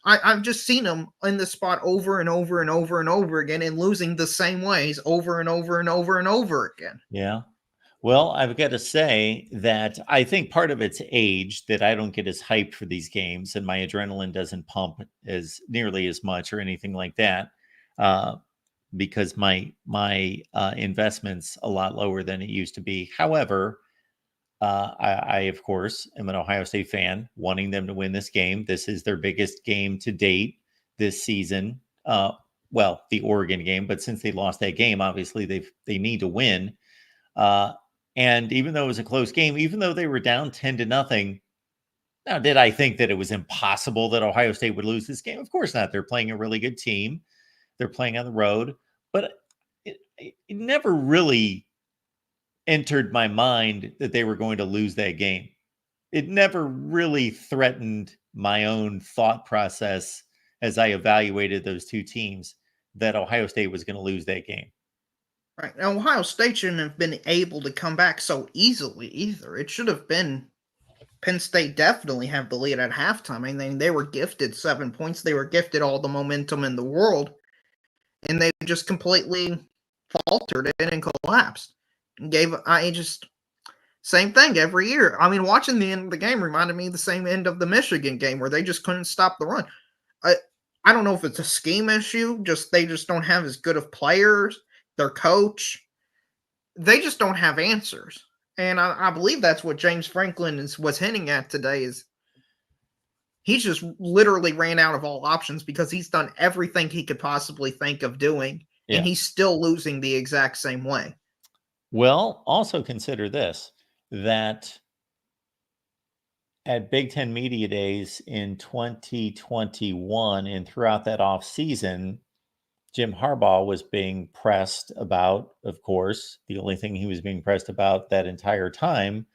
[SPEAKER 7] I've just seen them in the spot over and over and over and over again and losing the same ways over and over and over and over again.
[SPEAKER 1] Yeah. Well, I've got to say that I think part of it's age, that I don't get as hyped for these games and my adrenaline doesn't pump as nearly as much or anything like that, because my investment's a lot lower than it used to be. However, I, of course, am an Ohio State fan, wanting them to win this game. This is their biggest game to date this season. Well, the Oregon game, but since they lost that game, obviously they need to win. And even though it was a close game, even though they were down 10-0, now, did I think that it was impossible that Ohio State would lose this game? Of course not. They're playing a really good team. They're playing on the road, but it never really entered my mind that they were going to lose that game. It never really threatened my own thought process as I evaluated those two teams that Ohio State was going to lose that game.
[SPEAKER 7] Right. Now, Ohio State shouldn't have been able to come back so easily either. It should have been Penn State definitely have the lead at halftime. I mean, they were gifted 7 points. They were gifted all the momentum in the world, and they just completely faltered it and collapsed. Same thing every year. I mean, watching the end of the game reminded me of the same end of the Michigan game where they just couldn't stop the run. I don't know if it's a scheme issue, they just don't have as good of players, their coach. They just don't have answers. And I believe that's what James Franklin was hinting at today is he just literally ran out of all options because he's done everything he could possibly think of doing, and he's still losing the exact same way.
[SPEAKER 1] Well, also consider this, that at Big Ten Media Days in 2021 and throughout that off season, Jim Harbaugh was being pressed about, of course, the only thing he was being pressed about that entire time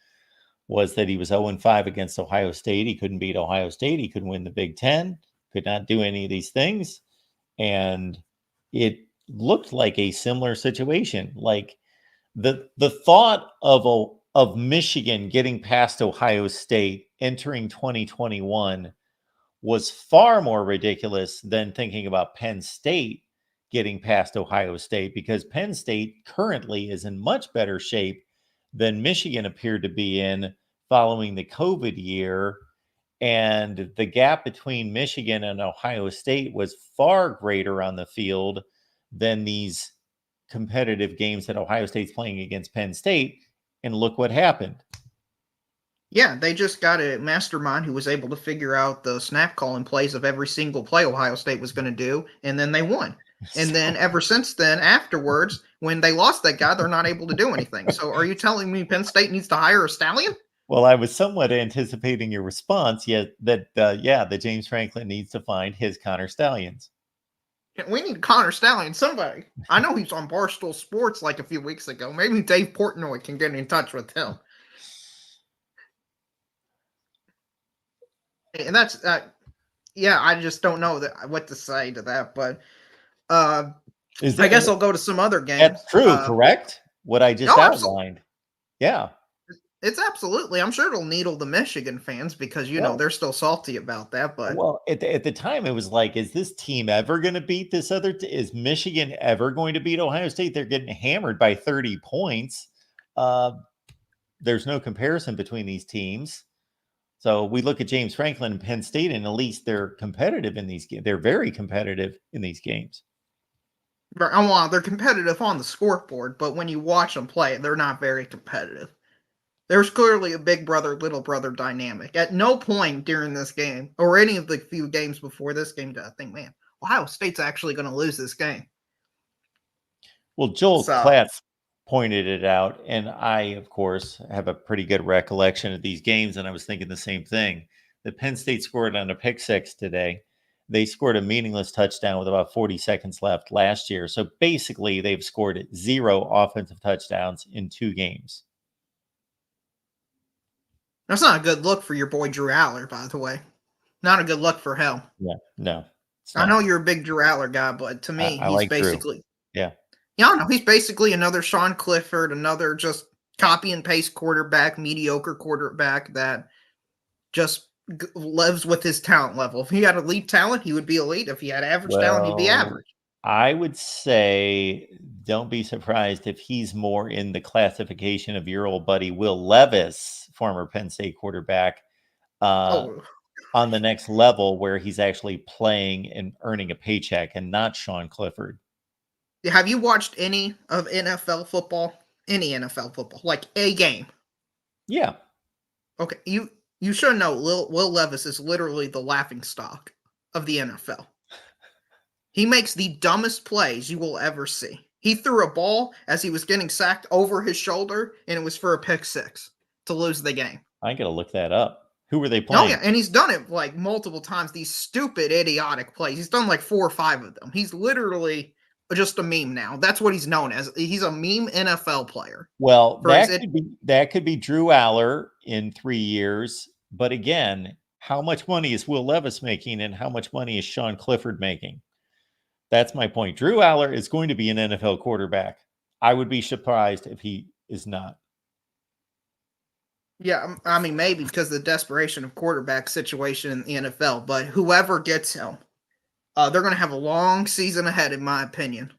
[SPEAKER 1] was that he was 0-5 against Ohio State. He couldn't beat Ohio State. He couldn't win the Big Ten, could not do any of these things. And it looked like a similar situation. Like the thought of Michigan getting past Ohio State entering 2021 was far more ridiculous than thinking about Penn State getting past Ohio State, because Penn State currently is in much better shape than Michigan appeared to be in following the COVID year. And the gap between Michigan and Ohio State was far greater on the field than these competitive games that Ohio State's playing against Penn State. And look what happened.
[SPEAKER 7] Yeah, they just got a mastermind who was able to figure out the snap calling plays of every single play Ohio State was going to do, and then they won. And then ever since then, afterwards, when they lost that guy, they're not able to do anything. So are you telling me Penn State needs to hire a stallion?
[SPEAKER 1] Well, I was somewhat anticipating your response, yet that James Franklin needs to find his Connor Stallions.
[SPEAKER 7] We need Connor Stallion, somebody. I know he's on Barstool Sports like a few weeks ago. Maybe Dave Portnoy can get in touch with him. And that's, I just don't know what to say to that. But I guess I'll go to some other games.
[SPEAKER 1] That's true, correct? What I just outlined. Yeah.
[SPEAKER 7] It's absolutely. I'm sure it'll needle the Michigan fans because, they're still salty about that. But
[SPEAKER 1] at the time, it was like, is this team ever going to beat this other? Is Michigan ever going to beat Ohio State? They're getting hammered by 30 points. There's no comparison between these teams. So we look at James Franklin and Penn State, and at least they're competitive in these games. They're very competitive in these games.
[SPEAKER 7] Well, they're competitive on the scoreboard, but when you watch them play, they're not very competitive. There's clearly a big brother, little brother dynamic. At no point during this game, or any of the few games before this game, did I think, man, Ohio State's actually going to lose this game.
[SPEAKER 1] Well, Joel Klatt pointed it out. And I, of course, have a pretty good recollection of these games. And I was thinking the same thing. The Penn State scored on a pick six today. They scored a meaningless touchdown with about 40 seconds left last year. So basically, they've scored 0 offensive touchdowns in 2 games.
[SPEAKER 7] That's not a good look for your boy Drew Aller, by the way. Not a good look for him.
[SPEAKER 1] Yeah, no.
[SPEAKER 7] I know you're a big Drew Aller guy, but to me,
[SPEAKER 1] I
[SPEAKER 7] he's
[SPEAKER 1] like
[SPEAKER 7] basically
[SPEAKER 1] Drew. Yeah.
[SPEAKER 7] Yeah, I know. He's basically another Sean Clifford, another just copy and paste quarterback, mediocre quarterback that just lives with his talent level. If he had elite talent, he would be elite. If he had average talent, he'd be average.
[SPEAKER 1] I would say don't be surprised if he's more in the classification of your old buddy Will Levis, former Penn State quarterback, on the next level where he's actually playing and earning a paycheck and not Sean Clifford.
[SPEAKER 7] Have you watched any of NFL football? Any NFL football? Like a game?
[SPEAKER 1] Yeah.
[SPEAKER 7] Okay. You should know Will Levis is literally the laughingstock of the NFL. He makes the dumbest plays you will ever see. He threw a ball as he was getting sacked over his shoulder, and it was for a pick six to lose the game.
[SPEAKER 1] I got to look that up. Who were they playing?
[SPEAKER 7] Oh, yeah, and he's done it like multiple times, these stupid, idiotic plays. He's done like 4 or 5 of them. He's literally just a meme now. That's what he's known as. He's a meme NFL player.
[SPEAKER 1] Well, that could be Drew Aller in 3 years. But again, how much money is Will Levis making and how much money is Sean Clifford making? That's my point. Drew Aller is going to be an NFL quarterback. I would be surprised if he is not.
[SPEAKER 7] Yeah, I mean, maybe because of the desperation of quarterback situation in the NFL. But whoever gets him, they're going to have a long season ahead, in my opinion.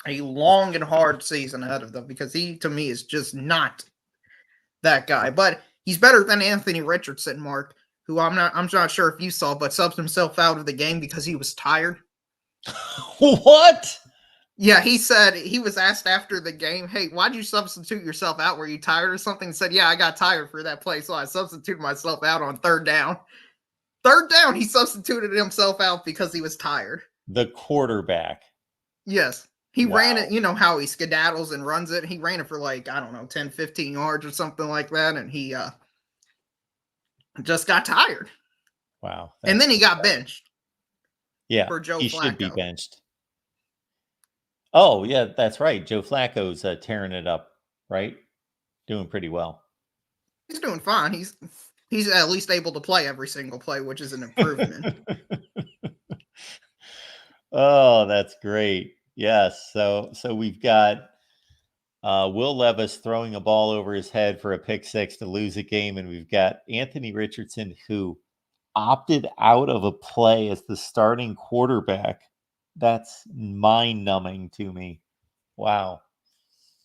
[SPEAKER 7] A long and hard season ahead of them because he, to me, is just not that guy. But he's better than Anthony Richardson, Mark, who I'm not sure if you saw, but subbed himself out of the game because he was tired.
[SPEAKER 1] What?
[SPEAKER 7] Yeah, he said he was asked after the game, "Hey, why'd you substitute yourself out? Were you tired or something?" He said, "Yeah, I got tired for that play, so I substituted myself out on 3rd down." 3rd down, he substituted himself out because he was tired.
[SPEAKER 1] The quarterback.
[SPEAKER 7] Yes. He ran it, you know how he skedaddles and runs it. He ran it for like, I don't know, 10, 15 yards or something like that, and he just got tired.
[SPEAKER 1] Wow.
[SPEAKER 7] And then he got benched.
[SPEAKER 1] Yeah,
[SPEAKER 7] for Joe
[SPEAKER 1] he
[SPEAKER 7] Flacco.
[SPEAKER 1] should be benched. Oh, yeah, that's right. Joe Flacco's tearing it up, right? Doing pretty well.
[SPEAKER 7] He's doing fine. He's at least able to play every single play, which is an improvement.
[SPEAKER 1] Oh, that's great. Yes. So we've got Will Levis throwing a ball over his head for a pick six to lose a game. And we've got Anthony Richardson, who opted out of a play as the starting quarterback. That's mind-numbing to me. Wow.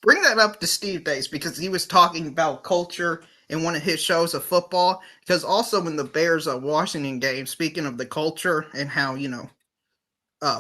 [SPEAKER 7] Bring that up to Steve Dace because he was talking about culture in one of his shows of football. Because also in the Bears Washington game, speaking of the culture and how,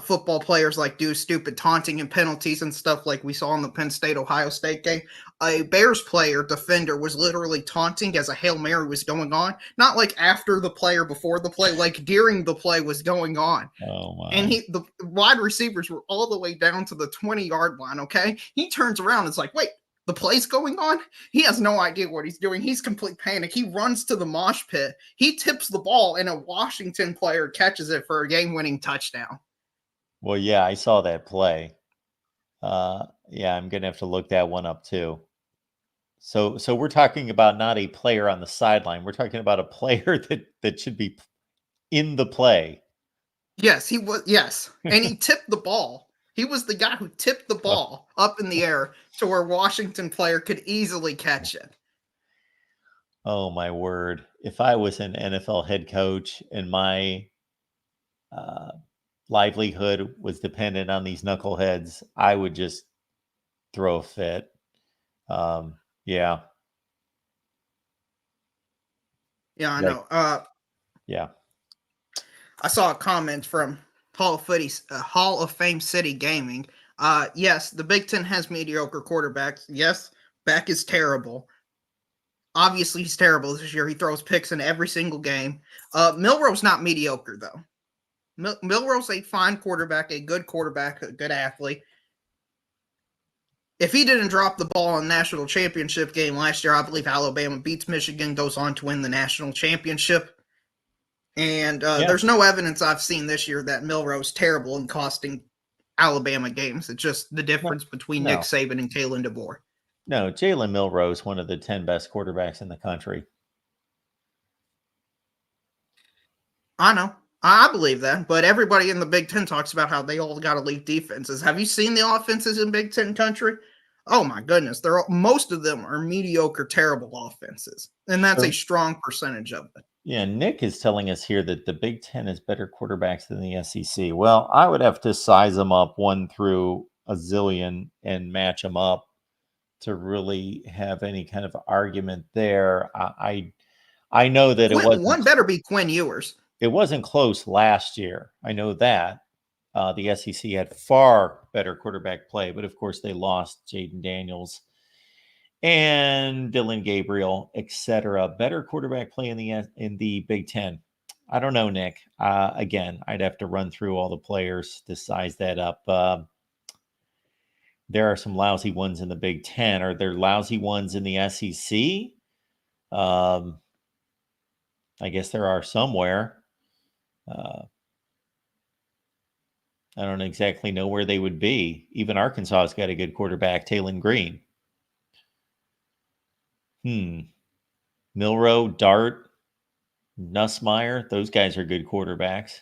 [SPEAKER 7] football players like do stupid taunting and penalties and stuff like we saw in the Penn State Ohio State game. A Bears player defender was literally taunting as a Hail Mary was going on. Not like after the play or before the play, like during the play was going on.
[SPEAKER 1] Oh my.
[SPEAKER 7] And the wide receivers were all the way down to the 20-yard line, okay? He turns around and is like, wait, the play's going on? He has no idea what he's doing. He's complete panic. He runs to the mosh pit. He tips the ball and a Washington player catches it for a game-winning touchdown.
[SPEAKER 1] Well, yeah, I saw that play. Yeah, I'm gonna have to look that one up too. So we're talking about not a player on the sideline. We're talking about a player that should be in the play.
[SPEAKER 7] Yes, he was. Yes, and he tipped the ball. He was the guy who tipped the ball up in the air to where Washington player could easily catch it.
[SPEAKER 1] Oh my word! If I was an NFL head coach and my livelihood was dependent on these knuckleheads, I would just throw a fit. Yeah.
[SPEAKER 7] Yeah, I know.
[SPEAKER 1] Yeah.
[SPEAKER 7] I saw a comment from Hall of Fame City Gaming. Yes, the Big Ten has mediocre quarterbacks. Yes, Beck is terrible. Obviously, he's terrible this year. He throws picks in every single game. Milroe's not mediocre, though. Milroe's a fine quarterback, a good athlete. if he didn't drop the ball in the national championship game last year, I believe Alabama beats Michigan, goes on to win the national championship. And there's no evidence I've seen this year that Milroe's terrible in costing Alabama games. It's just the difference between Nick Saban and Kalen DeBoer.
[SPEAKER 1] No, Jalen Milroe is one of the 10 best quarterbacks in the country.
[SPEAKER 7] I know. I believe that, but everybody in the Big Ten talks about how they all got elite defenses. Have you seen the offenses in Big Ten country? Oh my goodness, most of them are mediocre, terrible offenses, and that's a strong percentage of it.
[SPEAKER 1] Yeah, Nick is telling us here that the Big Ten has better quarterbacks than the SEC. Well, I would have to size them up 1 through a zillion and match them up to really have any kind of argument there. I know that
[SPEAKER 7] one better be Quinn Ewers.
[SPEAKER 1] It wasn't close last year. I know that. The SEC had far better quarterback play, but of course they lost Jaden Daniels and Dylan Gabriel, etc. Better quarterback play in the Big Ten. I don't know, Nick. Again, I'd have to run through all the players to size that up. There are some lousy ones in the Big Ten. Are there lousy ones in the SEC? I guess there are somewhere. I don't exactly know where they would be. Even Arkansas has got a good quarterback, Talon Green. Milroe, Dart, Nussmeier, those guys are good quarterbacks.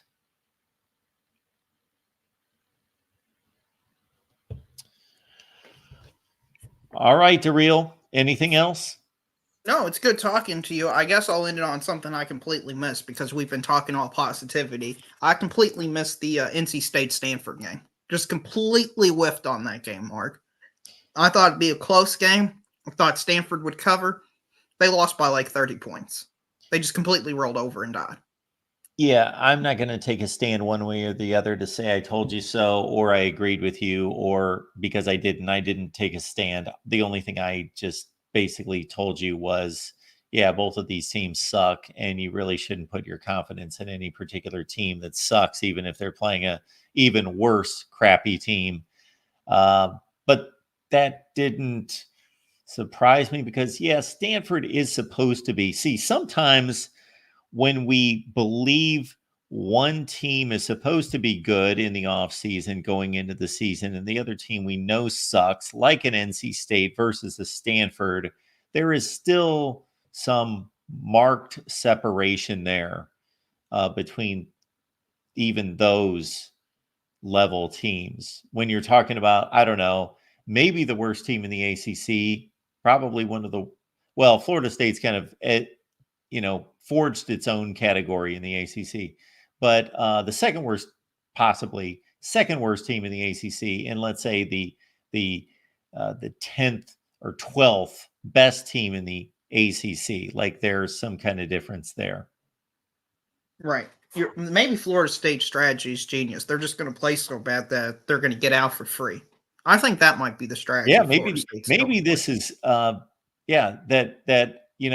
[SPEAKER 1] All right, DeReal. Anything else?
[SPEAKER 7] No, it's good talking to you. I guess I'll end it on something I completely missed because we've been talking all positivity. I completely missed the NC State-Stanford game. Just completely whiffed on that game, Mark. I thought it'd be a close game. I thought Stanford would cover. They lost by like 30 points. They just completely rolled over and died.
[SPEAKER 1] Yeah, I'm not going to take a stand one way or the other to say I told you so, or I agreed with you, or because I didn't take a stand. The only thing I just basically told you was, yeah, both of these teams suck, and you really shouldn't put your confidence in any particular team that sucks, even if they're playing a even worse crappy team. But that didn't surprise me because, yeah, Stanford is supposed to be. See, sometimes when we believe one team is supposed to be good in the offseason going into the season and the other team we know sucks, like an NC State versus a Stanford, there is still some marked separation there between even those level teams. When you're talking about, I don't know, maybe the worst team in the ACC, probably one of the, well, Florida State's kind of, forged its own category in the ACC. But the second worst team in the ACC, and let's say the 10th or 12th best team in the ACC, like there's some kind of difference there.
[SPEAKER 7] Right. Maybe Florida State's strategy is genius. They're just going to play so bad that they're going to get out for free. I think that might be the strategy.
[SPEAKER 1] Yeah, maybe this is that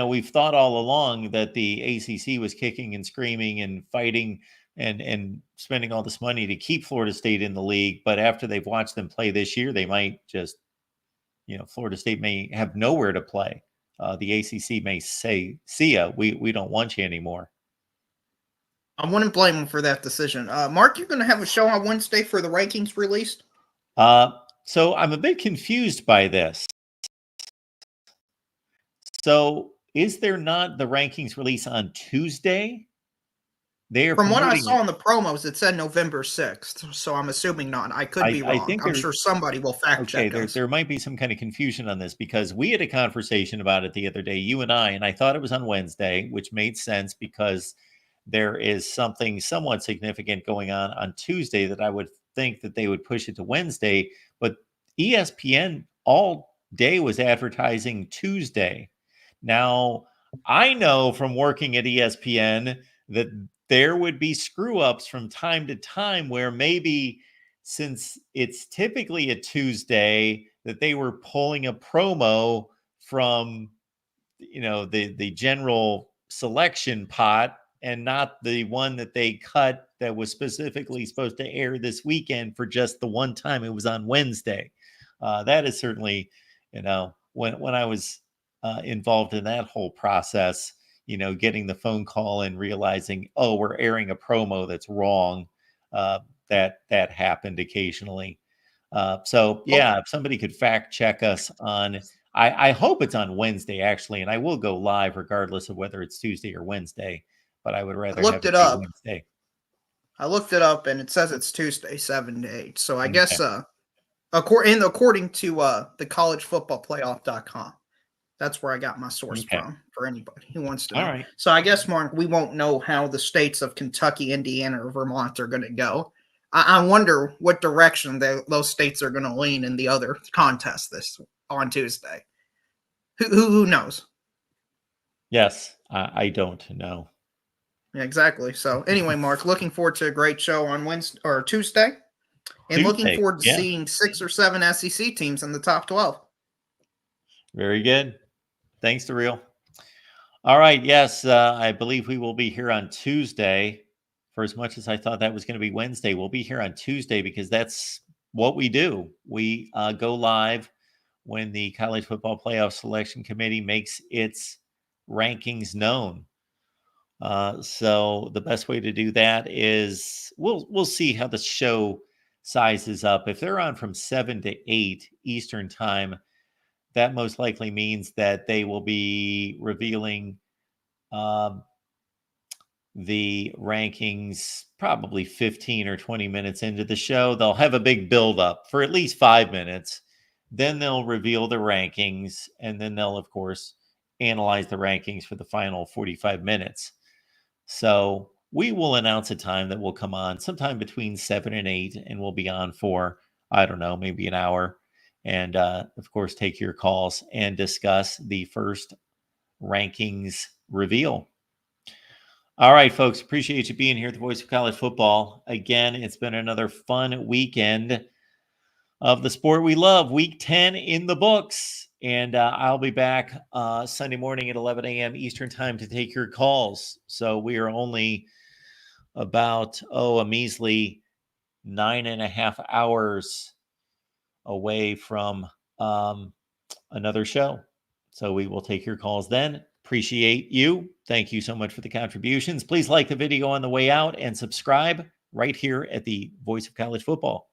[SPEAKER 1] we've thought all along that the ACC was kicking and screaming and fighting and spending all this money to keep Florida State in the league. But after they've watched them play this year, they might just, Florida State may have nowhere to play. The ACC may say, see ya, we don't want you anymore.
[SPEAKER 7] I wouldn't blame them for that decision. Mark, you're going to have a show on Wednesday for the rankings released?
[SPEAKER 1] So I'm a bit confused by this. So is there not the rankings release on Tuesday?
[SPEAKER 7] From what I saw in the promos, it said November 6th. So I'm assuming not. I could be wrong. I'm sure somebody will fact check us.
[SPEAKER 1] There might be some kind of confusion on this because we had a conversation about it the other day, you and I thought it was on Wednesday, which made sense because there is something somewhat significant going on Tuesday that I would think that they would push it to Wednesday. But ESPN all day was advertising Tuesday. Now, I know from working at ESPN that there would be screw ups from time to time where maybe since it's typically a Tuesday that they were pulling a promo from, the general selection pot and not the one that they cut that was specifically supposed to air this weekend for just the one time it was on Wednesday. That is certainly, when I was involved in that whole process, getting the phone call and realizing, oh, we're airing a promo that's wrong. That happened occasionally. So yeah, if somebody could fact check us on, I hope it's on Wednesday actually, and I will go live regardless of whether it's Tuesday or Wednesday, but I would rather have
[SPEAKER 7] looked
[SPEAKER 1] it
[SPEAKER 7] it
[SPEAKER 1] be
[SPEAKER 7] up.
[SPEAKER 1] Wednesday.
[SPEAKER 7] I looked it up, and it says it's Tuesday, 7 to 8. So I
[SPEAKER 1] Okay.
[SPEAKER 7] guess, according to the collegefootballplayoff.com, that's where I got my source
[SPEAKER 1] Okay.
[SPEAKER 7] from for anybody who wants to
[SPEAKER 1] All
[SPEAKER 7] know.
[SPEAKER 1] right.
[SPEAKER 7] So I guess, Mark, we won't know how the states of Kentucky, Indiana, or Vermont are going to go. I wonder what direction those states are going to lean in the other contest on Tuesday. Who knows?
[SPEAKER 1] Yes, I don't know.
[SPEAKER 7] Yeah, exactly. So anyway, Mark, looking forward to a great show on Wednesday or Tuesday, and looking
[SPEAKER 1] Tuesday,
[SPEAKER 7] forward to
[SPEAKER 1] yeah.
[SPEAKER 7] seeing 6 or 7 SEC teams in the top 12.
[SPEAKER 1] Very good. Thanks, Real. All right. Yes, I believe we will be here on Tuesday. For as much as I thought that was going to be Wednesday, we'll be here on Tuesday because that's what we do. We go live when the College Football Playoff Selection Committee makes its rankings known. So the best way to do that is we'll see how the show sizes up. If they're on from 7 to 8 Eastern time, that most likely means that they will be revealing the rankings probably 15 or 20 minutes into the show. They'll have a big build up for at least 5 minutes. Then they'll reveal the rankings, and then they'll, of course, analyze the rankings for the final 45 minutes. So we will announce a time that will come on sometime between 7 and 8, and we'll be on for, I don't know, maybe an hour. And, of course, take your calls and discuss the first rankings reveal. All right, folks, appreciate you being here at the Voice of College Football. Again, it's been another fun weekend of the sport we love. Week 10 in the books. And I'll be back Sunday morning at 11 a.m. Eastern time to take your calls. So we are only about, a measly 9.5 hours away from another show. So we will take your calls then. Appreciate you. Thank you so much for the contributions. Please like the video on the way out and subscribe right here at the Voice of College Football.